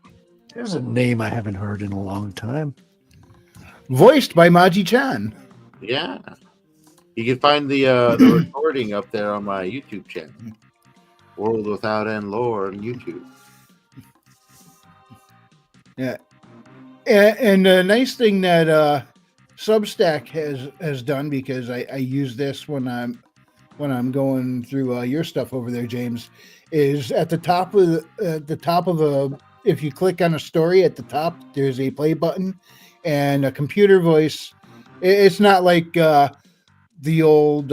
There's a name I haven't heard in a long time. Voiced by MAJI-CHAN. Yeah. You can find the recording up there on my YouTube channel. World Without End Lore on YouTube. Yeah. And a nice thing that Substack has done, because I use this when I'm going through your stuff over there, James, is at the top of if you click on a story at the top, there's a play button and a computer voice. It's not like the old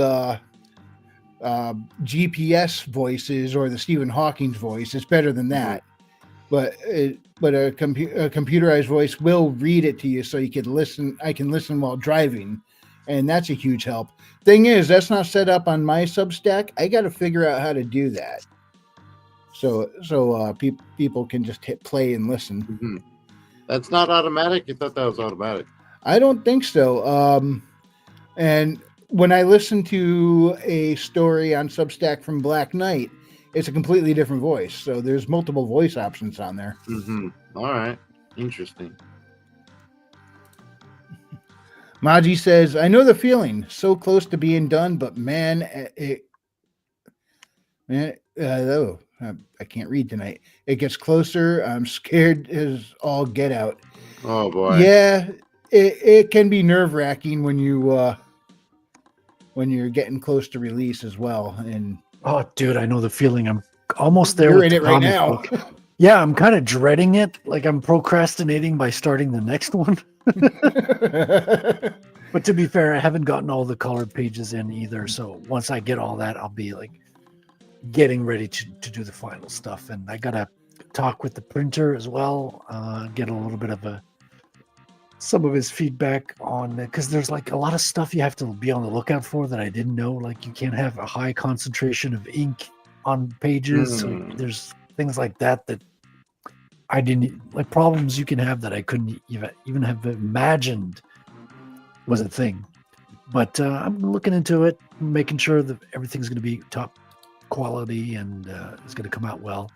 GPS voices or the Stephen Hawking's voice. It's better than that, but a computerized voice will read it to you, so you can listen. I can listen while driving, and that's a huge help. Thing is, that's not set up on my Substack. I got to figure out how to do that, so people can just hit play and listen. Mm-hmm. That's not automatic. You thought that was automatic? I don't think so. And when I listen to a story on Substack from Black Knight, it's a completely different voice. So there's multiple voice options on there. Mm-hmm. All right. Interesting. Maji says, I know the feeling. So close to being done, but man, I can't read tonight. It gets closer. I'm scared as all get out. Oh, boy. Yeah, it can be nerve-wracking when you're getting close to release as well. And oh, dude, I know the feeling. I'm almost there. You're with in the it right comic now. book. Yeah, I'm kind of dreading it. Like I'm procrastinating by starting the next one. But to be fair, I haven't gotten all the colored pages in either. So once I get all that, I'll be like getting ready to do the final stuff. And I gotta talk with the printer as well. Get a little bit of some of his feedback on, because there's like a lot of stuff you have to be on the lookout for that I didn't know. Like you can't have a high concentration of ink on pages. So there's things like that I didn't like problems you can have that I couldn't even have imagined was a thing. But I'm looking into it, making sure that everything's going to be top quality and is going to come out well.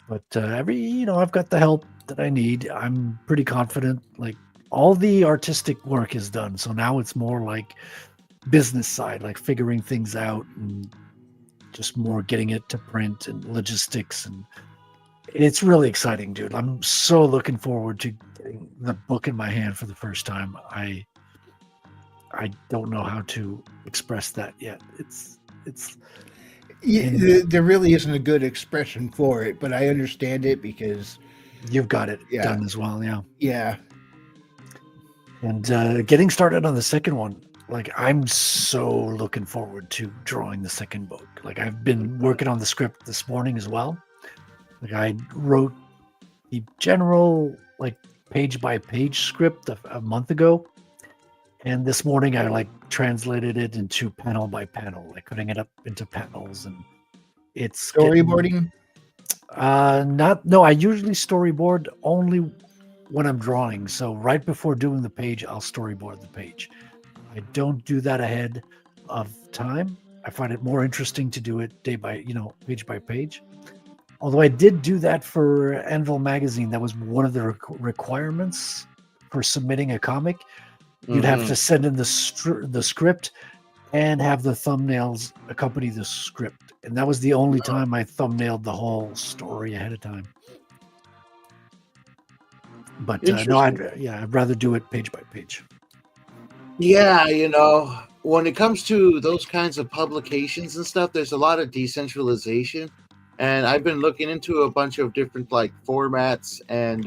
But I've got the help that I need. I'm pretty confident. Like all the artistic work is done, so now it's more like business side, like figuring things out and just more getting it to print and logistics, and it's really exciting, dude. I'm so looking forward to getting the book in my hand for the first time. I don't know how to express that yet. There really isn't a good expression for it, but I understand it because you've got it done as well. Yeah. And getting started on the second one, like I'm so looking forward to drawing the second book. Like I've been working on the script this morning as well. Like I wrote the general like page by page script a month ago. And this morning I like translated it into panel by panel, like putting it up into panels, and it's storyboarding. No, I usually storyboard only when I'm drawing. So right before doing the page, I'll storyboard the page. I don't do that ahead of time. I find it more interesting to do it page by page. Although I did do that for Anvil magazine. That was one of the requirements for submitting a comic. You'd have to send in the script and have the thumbnails accompany the script. And that was the only time I thumbnailed the whole story ahead of time. But no, I'd rather do it page by page. Yeah, when it comes to those kinds of publications and stuff, there's a lot of decentralization. And I've been looking into a bunch of different like formats and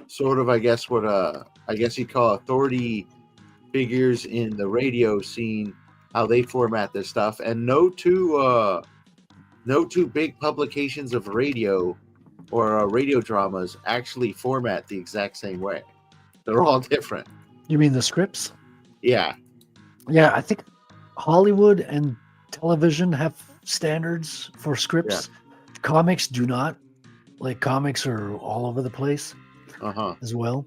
sort of, I guess, what I guess you call authority figures in the radio scene, how they format their stuff. And no two big publications of radio or radio dramas actually format the exact same way. They're all different. You mean the scripts? Yeah. Yeah, I think Hollywood and television have standards for scripts. Yeah. Comics do not. Like comics are all over the place as well.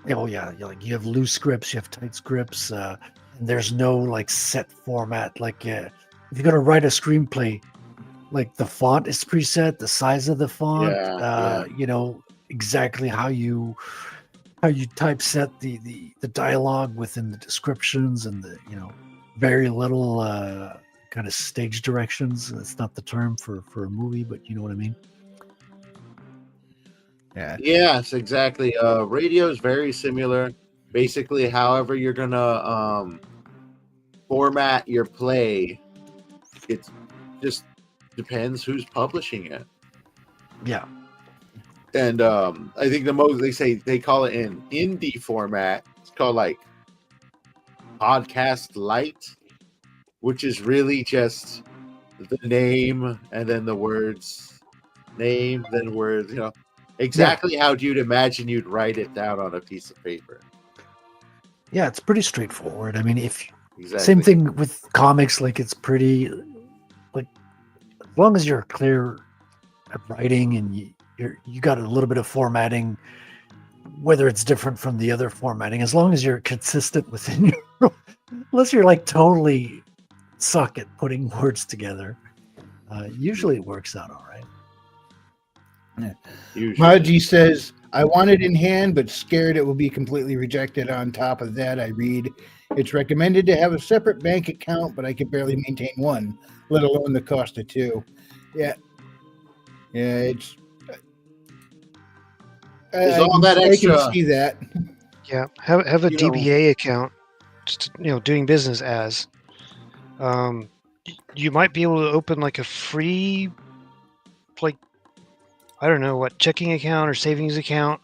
Oh yeah, like you have loose scripts, you have tight scripts. And there's no like set format. Like if you're gonna write a screenplay, like the font is preset, the size of the font, exactly how you typeset the dialogue within the descriptions and the very little kind of stage directions. It's not the term for a movie, but you know what I mean. Yeah. Yes, exactly. Radio is very similar. Basically, however you're gonna format your play, it just depends who's publishing it. Yeah. And I think they call it in indie format. It's called like podcast light, which is really just the name and then the words, name then words. Exactly how you'd imagine you'd write it down on a piece of paper. Yeah, it's pretty straightforward. I mean, same thing with comics. Like it's pretty, like as long as you're clear at writing and you got a little bit of formatting, whether it's different from the other formatting, as long as you're consistent within your, unless you're like totally suck at putting words together, usually it works out all right. Maji says, I want it in hand, but scared it will be completely rejected. On top of that, I read, it's recommended to have a separate bank account, but I can barely maintain one, let alone the cost of two. Yeah. Yeah, it's... all that extra. I can see that. Yeah, have a DBA account, just doing business as. You might be able to open like a free, like, I don't know what, checking account or savings account,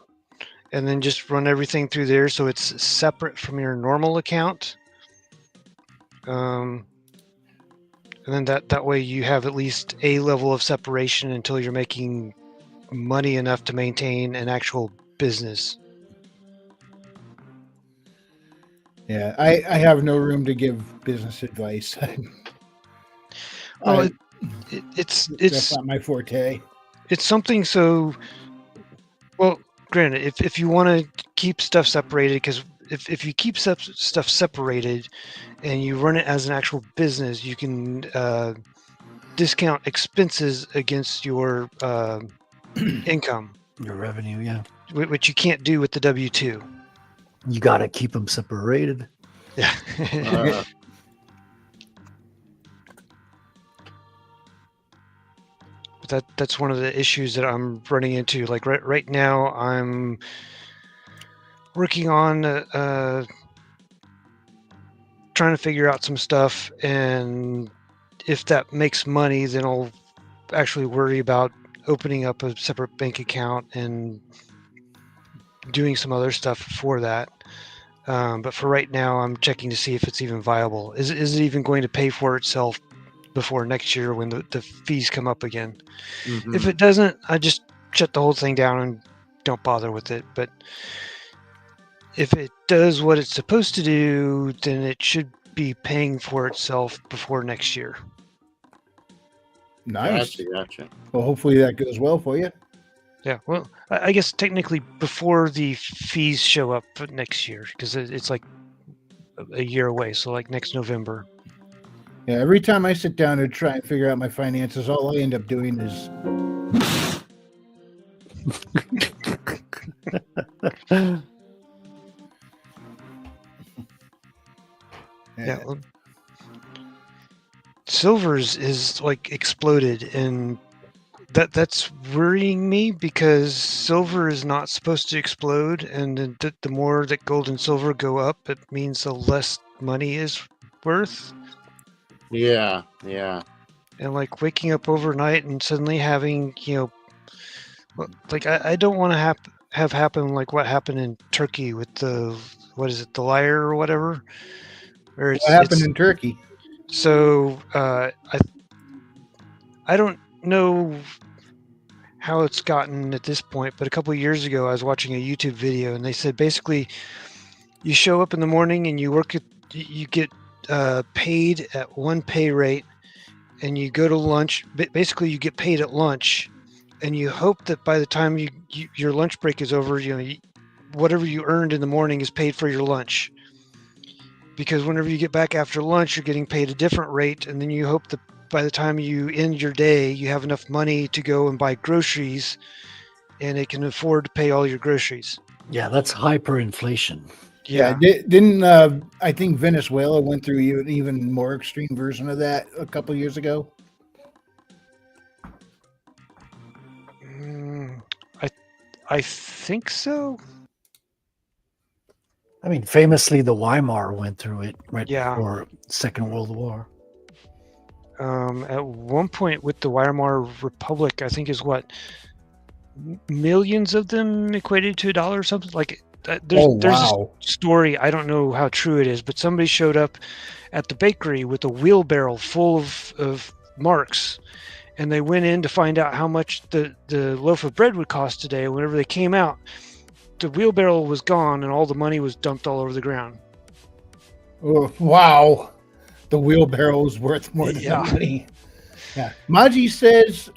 and then just run everything through there so it's separate from your normal account. And then that way you have at least a level of separation until you're making money enough to maintain an actual business. Yeah, I have no room to give business advice. Well, it's that's not my forte. It's something so granted, if you want to keep stuff separated, because if you keep stuff separated and you run it as an actual business, you can discount expenses against your income. Your revenue, yeah. Which you can't do with the W-2. You got to keep them separated. Yeah. But that's one of the issues that I'm running into. Like right now, I'm working on trying to figure out some stuff, and if that makes money, then I'll actually worry about opening up a separate bank account and doing some other stuff for that. But for right now, I'm checking to see if it's even viable. Is it even going to pay for itself before next year when the fees come up again? Mhm. If it doesn't, I just shut the whole thing down and don't bother with it. But if it does what it's supposed to do, then it should be paying for itself before next year. Nice. Gotcha. Well, hopefully that goes well for you. Yeah, well, I guess technically before the fees show up next year, because it's like a year away, so like next November. Yeah, every time I sit down to try and figure out my finances, all I end up doing is Yeah. Well, silvers is like exploded, and that's worrying me because silver is not supposed to explode, and the more that gold and silver go up, it means the less money is worth. Yeah. And like waking up overnight and suddenly having, like I don't want to have happen like what happened in Turkey with the lyre or whatever. Where what happened in Turkey. So I don't know how it's gotten at this point, but a couple of years ago I was watching a YouTube video and they said basically you show up in the morning and you get paid at one pay rate, and you go to lunch. Basically, you get paid at lunch, and you hope that by the time your lunch break is over, whatever you earned in the morning is paid for your lunch. Because whenever you get back after lunch, you're getting paid a different rate, and then you hope that by the time you end your day, you have enough money to go and buy groceries, and it can afford to pay all your groceries. Yeah, that's hyperinflation. Yeah, didn't I think Venezuela went through an even more extreme version of that a couple years ago? I think so. I mean, famously, the Weimar went through it before Second World War. At one point with the Weimar Republic, I think is what millions of them equated to $1 or something like. There's a story, I don't know how true it is, but somebody showed up at the bakery with a wheelbarrow full of marks, and they went in to find out how much the loaf of bread would cost today. Whenever they came out, the wheelbarrow was gone and all the money was dumped all over the ground. Oh, wow. The wheelbarrow is worth more than the money. Yeah. Maji says,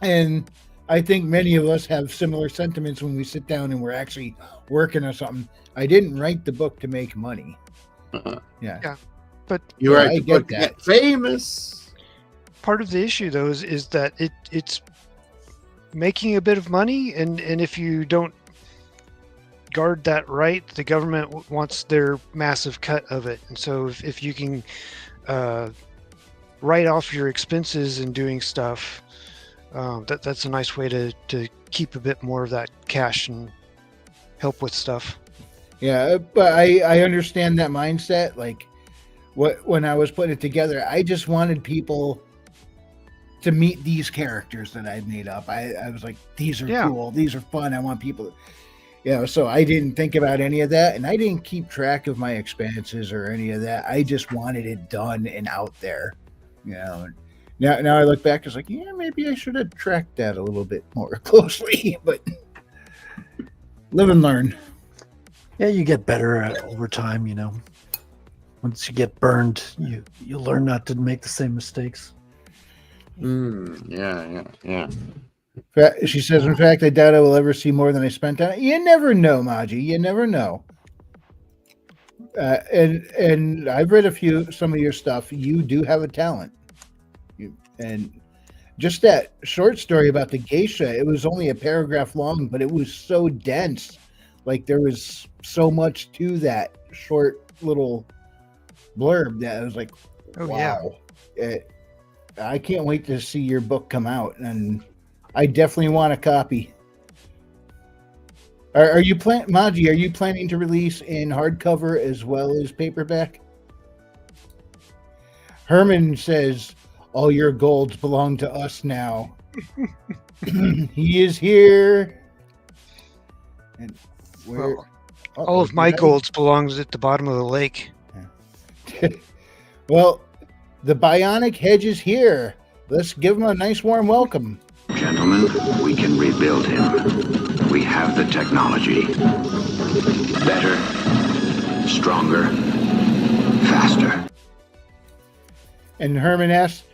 and I think many of us have similar sentiments when we sit down and we're actually working on something. I didn't write the book to make money. Yeah. But you write I the book to get famous. Part of the issue, though, is that it's making a bit of money, and if you don't guard that right, the government wants their massive cut of it. And so if you can write off your expenses in doing stuff, that's a nice way to keep a bit more of that cash and help with stuff. Yeah, but I understand that mindset. Like when I was putting it together, I just wanted people to meet these characters that I'd made up. I was like, these are cool, these are fun. I want people to, so I didn't think about any of that, and I didn't keep track of my expenses or any of that. I just wanted it done and out there. Now I look back, it's like, maybe I should have tracked that a little bit more closely, but live and learn. Yeah, you get better over time, Once you get burned, you learn not to make the same mistakes. Yeah. She says, in fact, I doubt I will ever see more than I spent on it. You never know, Maji. You never know. And I've read some of your stuff. You do have a talent. And just that short story about the geisha, it was only a paragraph long, but it was so dense. Like there was so much to that short little blurb that I was like, wow. I can't wait to see your book come out, and I definitely want a copy. Are you Maji, are you planning to release in hardcover as well as paperback? Herman says, all your golds belong to us now. He is here. And where? Well, all of my golds belongs at the bottom of the lake. Well, the bionic hedge is here. Let's give him a nice warm welcome. Gentlemen, we can rebuild him. We have the technology. Better, stronger, faster. And Herman asks,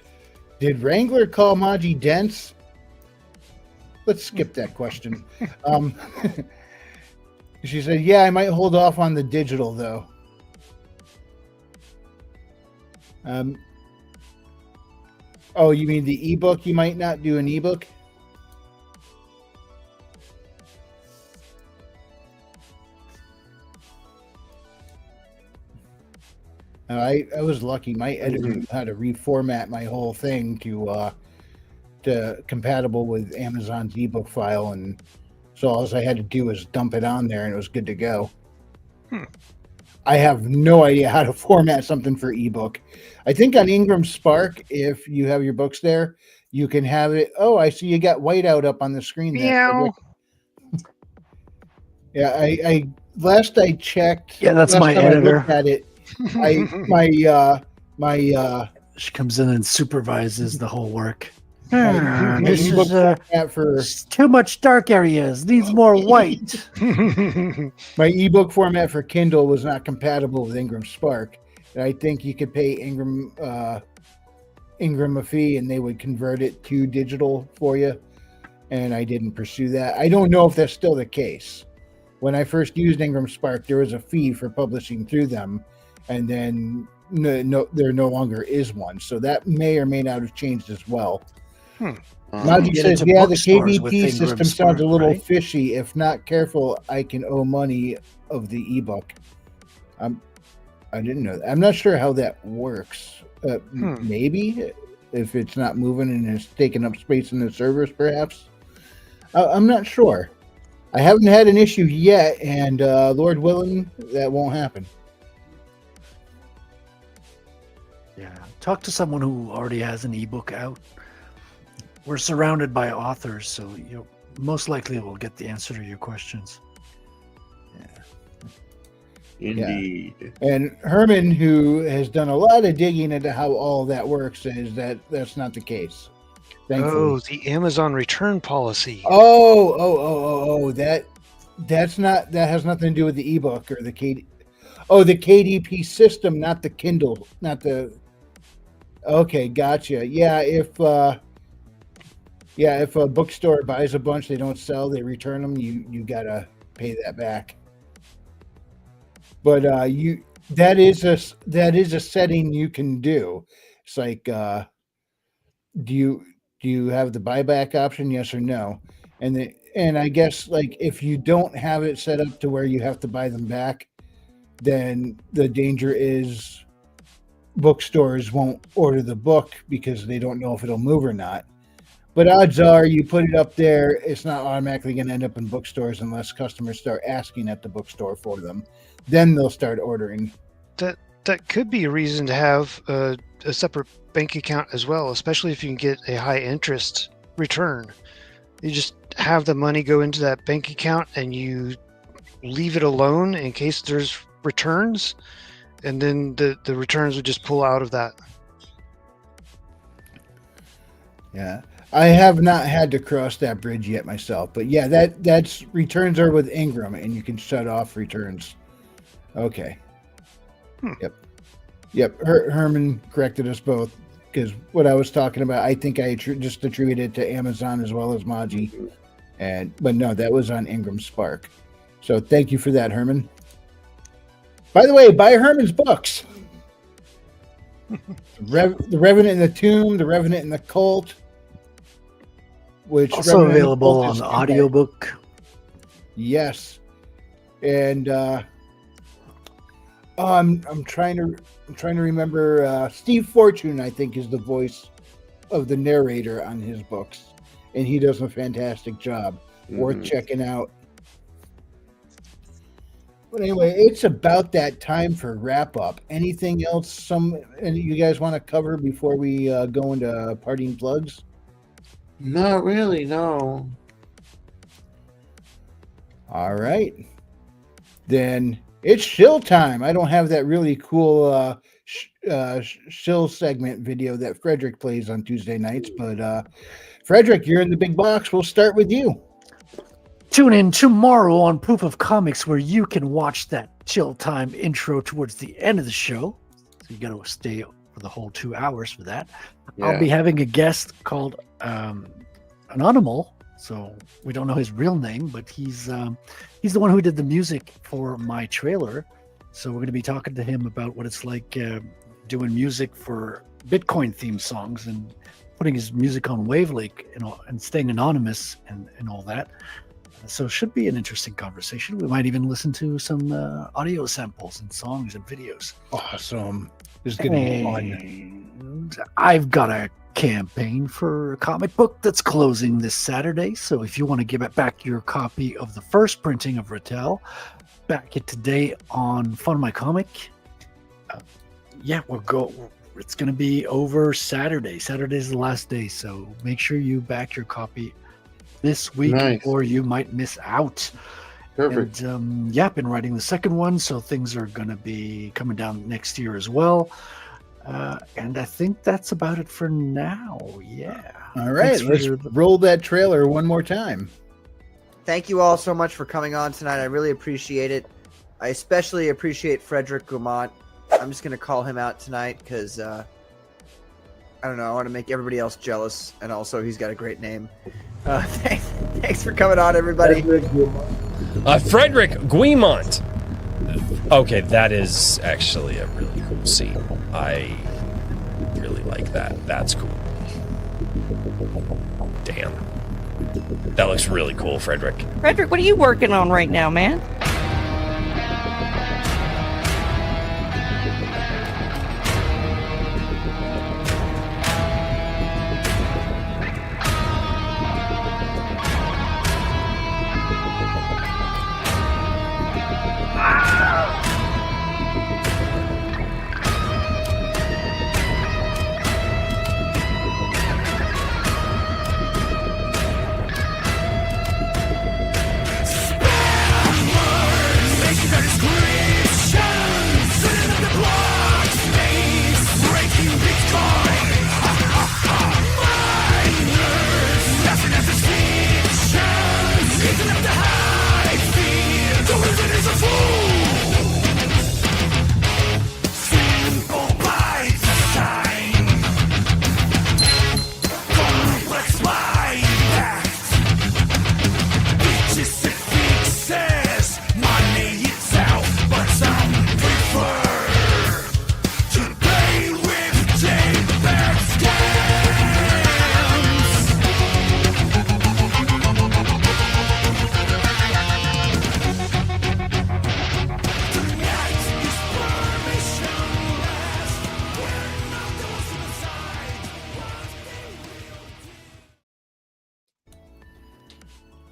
did Wrangler call Maji dense? Let's skip that question. She said, yeah, I might hold off on the digital, though. Oh, you mean the ebook? You might not do an ebook? I was lucky. My editor knew how to reformat my whole thing to compatible with Amazon's ebook file, and so all I had to do was dump it on there, and it was good to go. I have no idea how to format something for ebook. I think on Ingram Spark, if you have your books there, you can have it. Oh, I see you got whiteout up on the screen there. Meow. Yeah, I last I checked. Yeah, that's my editor. I looked at it. She comes in and supervises the whole work. My This ebook is format for too much dark areas. Needs more white. my ebook format for Kindle was not compatible with Ingram Spark, and I think you could pay Ingram a fee, and they would convert it to digital for you. And I didn't pursue that. I don't know if that's still the case. When I first used Ingram Spark, there was a fee for publishing through them, and then no, there no longer is one. So that may or may not have changed as well. Maji says, yeah, the KDP system sounds a little fishy. If not careful, I can owe money of the ebook. I didn't know that. I'm not sure how that works. Maybe if it's not moving and it's taking up space in the servers, perhaps. I'm not sure. I haven't had an issue yet, and Lord willing, that won't happen. Yeah, talk to someone who already has an ebook out. We're surrounded by authors, so you most likely will get the answer to your questions. Indeed. Yeah. And Herman, who has done a lot of digging into how all that works, says that that's not the case. Thankfully. Oh, the Amazon return policy. That's not, that has nothing to do with the ebook or the KD. Oh, the KDP system, not the Kindle, not the. Okay, gotcha. Yeah, if a bookstore buys a bunch, they don't sell, they return them, you gotta pay that back. But that is a setting you can do. It's like, do you have the buyback option? Yes or no? And I guess like if you don't have it set up to where you have to buy them back, then the danger is bookstores won't order the book because they don't know if it'll move or not. But odds are you put it up there, it's not automatically going to end up in bookstores unless customers start asking at the bookstore for them. Then they'll start ordering. That could be a reason to have a separate bank account as well, especially if you can get a high interest return. You just have the money go into that bank account and you leave it alone in case there's returns, and then the returns would just pull out of that. Yeah. I have not had to cross that bridge yet myself, but yeah, that's returns are with Ingram and you can shut off returns. Okay. Yep. Herman corrected us both. because what I was talking about, I think I just attributed it to Amazon as well as Maji. But no, that was on Ingram Spark. So thank you for that, Herman. By the way, buy Herman's books. The Revenant in the Tomb, The Revenant in the Cult, which Also Revenant in the available Cult on is the two audiobook. Yes. And I'm trying to remember Steve Fortune, I think, is the voice of the narrator on his books, and he does a fantastic job. Worth checking out. But anyway, it's about that time for wrap up. Anything else and you guys want to cover before we go into parting plugs? Not really, no. All right. Then it's shill time. I don't have that really cool shill segment video that Frederick plays on Tuesday nights, but Frederick, you're in the big box. We'll start with you. Tune in tomorrow on Proof of Comics, where you can watch that chill time intro towards the end of the show. So you got to stay for the whole 2 hours for that. Yeah. I'll be having a guest called Anonymal. So we don't know his real name, but he's the one who did the music for my trailer. So we're going to be talking to him about what it's like doing music for Bitcoin themed songs and putting his music on Wavelake and staying anonymous and all that. So it should be an interesting conversation. We might even listen to some audio samples and songs and videos. Awesome. This is going to be fun. I've got a campaign for a comic book that's closing this Saturday. So if you want to give it back your copy of the first printing of Rattel, back it today on Fun My Comic. It's going to be over Saturday. Saturday's the last day. So make sure you back your copy this week, or you might miss out. Perfect. And been writing the second one, so things are going to be coming down next year as well. And I think that's about it for now. Yeah. All right, let's roll that trailer one more time. Thank you all so much for coming on tonight. I really appreciate it. I especially appreciate Frederick Gumont. I'm just going to call him out tonight because, I don't know, I want to make everybody else jealous, and also he's got a great name. Thanks for coming on, everybody. Frederick Guimont. Okay, that is actually a really cool scene. I really like that. That's cool. Damn. That looks really cool, Frederick. Frederick, what are you working on right now, man?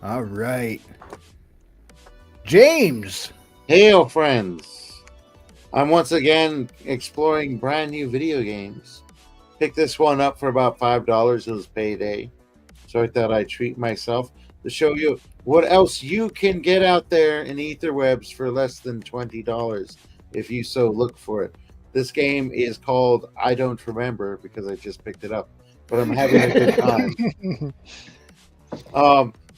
All right. James. Hail, friends. I'm once again exploring brand new video games. Picked this one up for about $5. It was payday. So I thought I'd treat myself to show you what else you can get out there in etherwebs for less than $20 if you so look for it. This game is called I Don't Remember because I just picked it up, but I'm having a good time.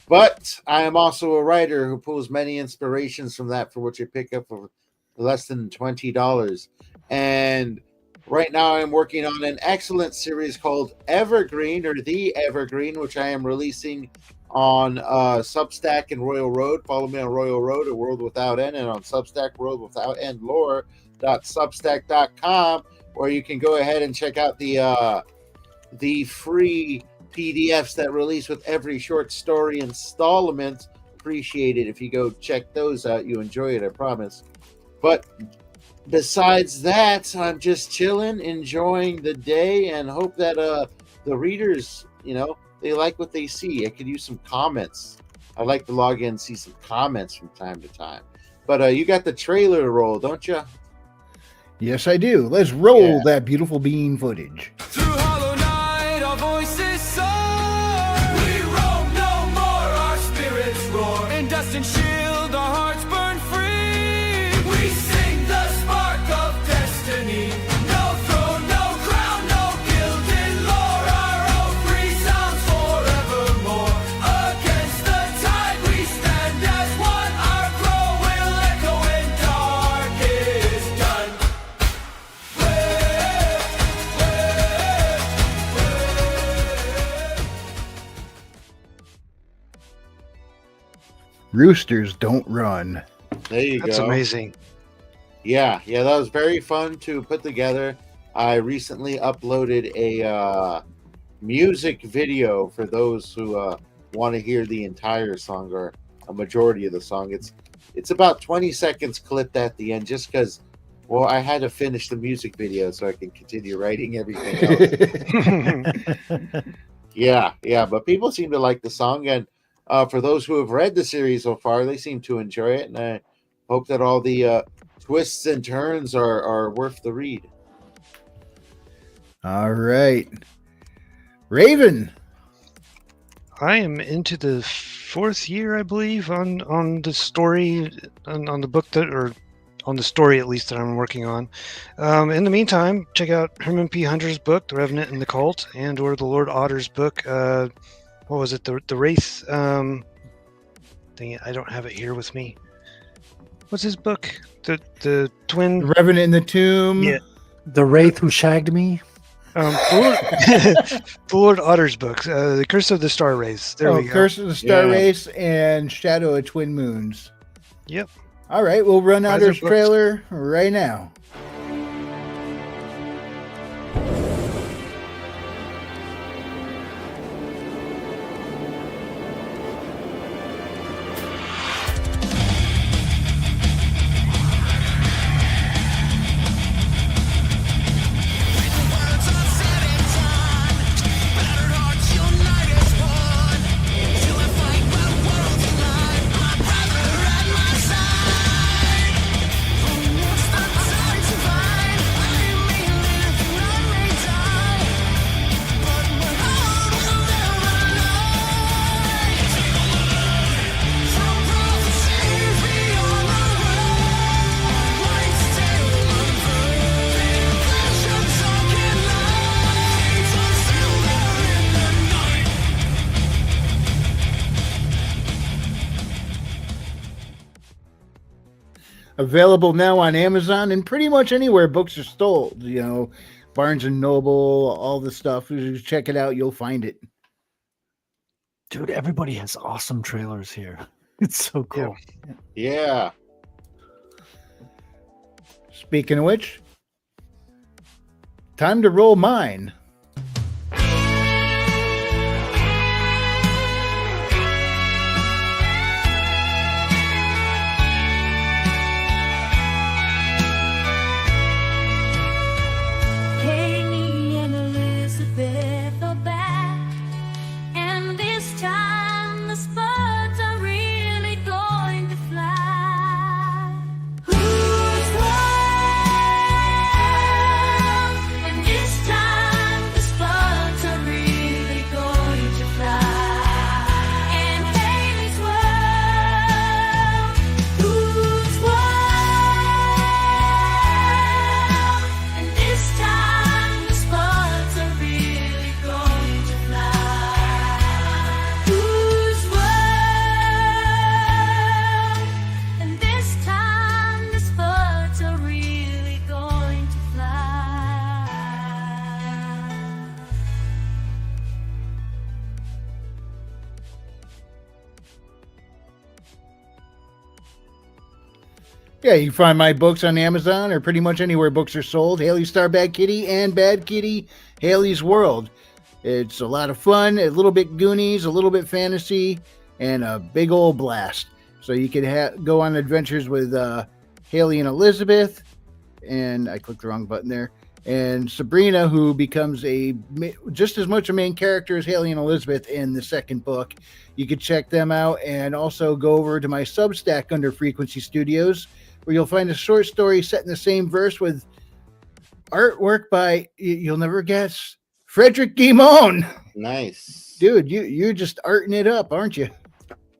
But I am also a writer who pulls many inspirations from that for which I pick up for less than $20. And right now I'm working on an excellent series called Evergreen, or The Evergreen, which I am releasing on Substack and Royal Road. Follow me on Royal Road, A World Without End, and on Substack, World Without End Lore.substack.com, where you can go ahead and check out the free PDFs that release with every short story installment. Appreciate it if you go check those out. You enjoy it, I promise. But besides that, I'm just chilling, enjoying the day, and hope that the readers, they like what they see. I could use some comments. I'd like to log in and see some comments from time to time. But you got the trailer to roll, don't you? Yes, I do. Let's roll that beautiful bean footage. Through hollow night, our voices soar. We roam no more, our spirits roar. In dust and shield, our hearts burn free. We sing the spark of destiny. No throne, no crown, no gilded lore. Our own free sounds forevermore. Against the tide, we stand as one. Our crow will echo when dark is done. Roosters don't run. There you go. That's amazing. Yeah, that was very fun to put together. I recently uploaded a music video for those who want to hear the entire song or a majority of the song. It's about 20 seconds clipped at the end, just because, well, I had to finish the music video so I can continue writing everything else. Yeah, but people seem to like the song, and for those who have read the series so far, they seem to enjoy it, and I hope that all the twists and turns are worth the read. All right. Raven. I am into the 4th year, I believe, on the story, on the book on the story at least that I'm working on. In the meantime, check out Herman P. Hunter's book, The Revenant and the Cult, and or the Lord Otter's book, what was it? The Wraith. Dang it, I don't have it here with me. What's his book? The twin. The Revenant in the Tomb. Yeah. The Wraith Who Shagged Me. The Lord Otter's books. The Curse of the Star Race. There we go. Curse of the Star Race and Shadow of Twin Moons. Yep. All right, we'll run Otter's trailer right now. Available now on Amazon and pretty much anywhere books are sold. Barnes and Noble, all the stuff. You check it out, you'll find it. Dude, everybody has awesome trailers here. It's so cool. Yeah. Speaking of which, time to roll mine. This time Yeah, you can find my books on Amazon or pretty much anywhere books are sold. Haley Star Bad Kitty and Bad Kitty, Haley's World. It's a lot of fun, a little bit Goonies, a little bit fantasy, and a big old blast. So you can go on adventures with Haley and Elizabeth, and I clicked the wrong button there, and Sabrina, who becomes just as much a main character as Haley and Elizabeth in the second book. You can check them out and also go over to my Substack under Frequency Studios, where you'll find a short story set in the same verse with artwork by, you'll never guess, Frederick Guimond. Nice. Dude, you're just arting it up, aren't you?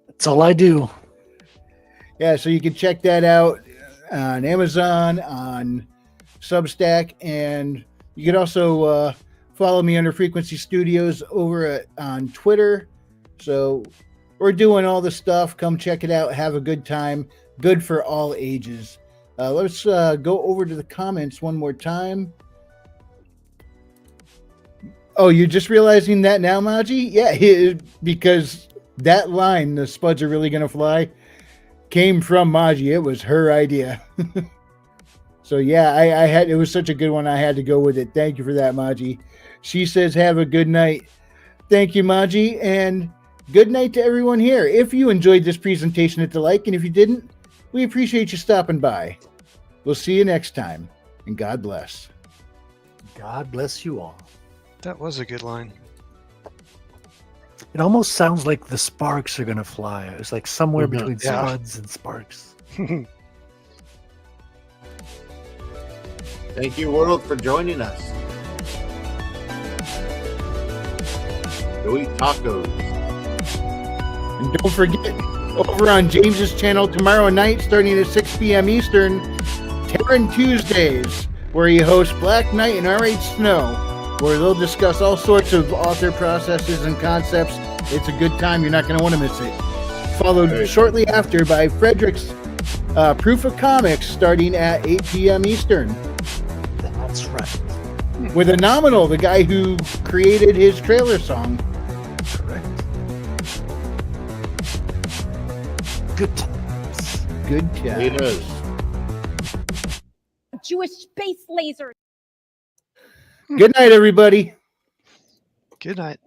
That's all I do. Yeah, so you can check that out on Amazon, on Substack, and you can also follow me under Frequency Studios over on Twitter. So we're doing all the stuff. Come check it out. Have a good time. Good for all ages. Let's go over to the comments one more time. Oh, you're just realizing that now, Maji? Yeah, because that line, the spuds are really going to fly, came from Maji. It was her idea. So yeah, it was such a good one. I had to go with it. Thank you for that, Maji. She says, have a good night. Thank you, Maji. And good night to everyone here. If you enjoyed this presentation, hit the like. And if you didn't, we appreciate you stopping by. We'll see you next time. And God bless. God bless you all. That was a good line. It almost sounds like the sparks are going to fly. It's like somewhere between spuds and sparks. Thank you, world, for joining us. Go eat tacos. And don't forget, over on James's channel tomorrow night, starting at 6 p.m. Eastern, Terran Tuesdays, where he hosts Black Knight and R.H. Snow, where they'll discuss all sorts of author processes and concepts. It's a good time. You're not going to want to miss it. Followed shortly after by Frederick's Proof of Comics, starting at 8 p.m. Eastern. That's right. With Anominal, the guy who created his trailer song. Correct. Good times. Good times. It is. Jewish space lasers. Good night, everybody. Good night.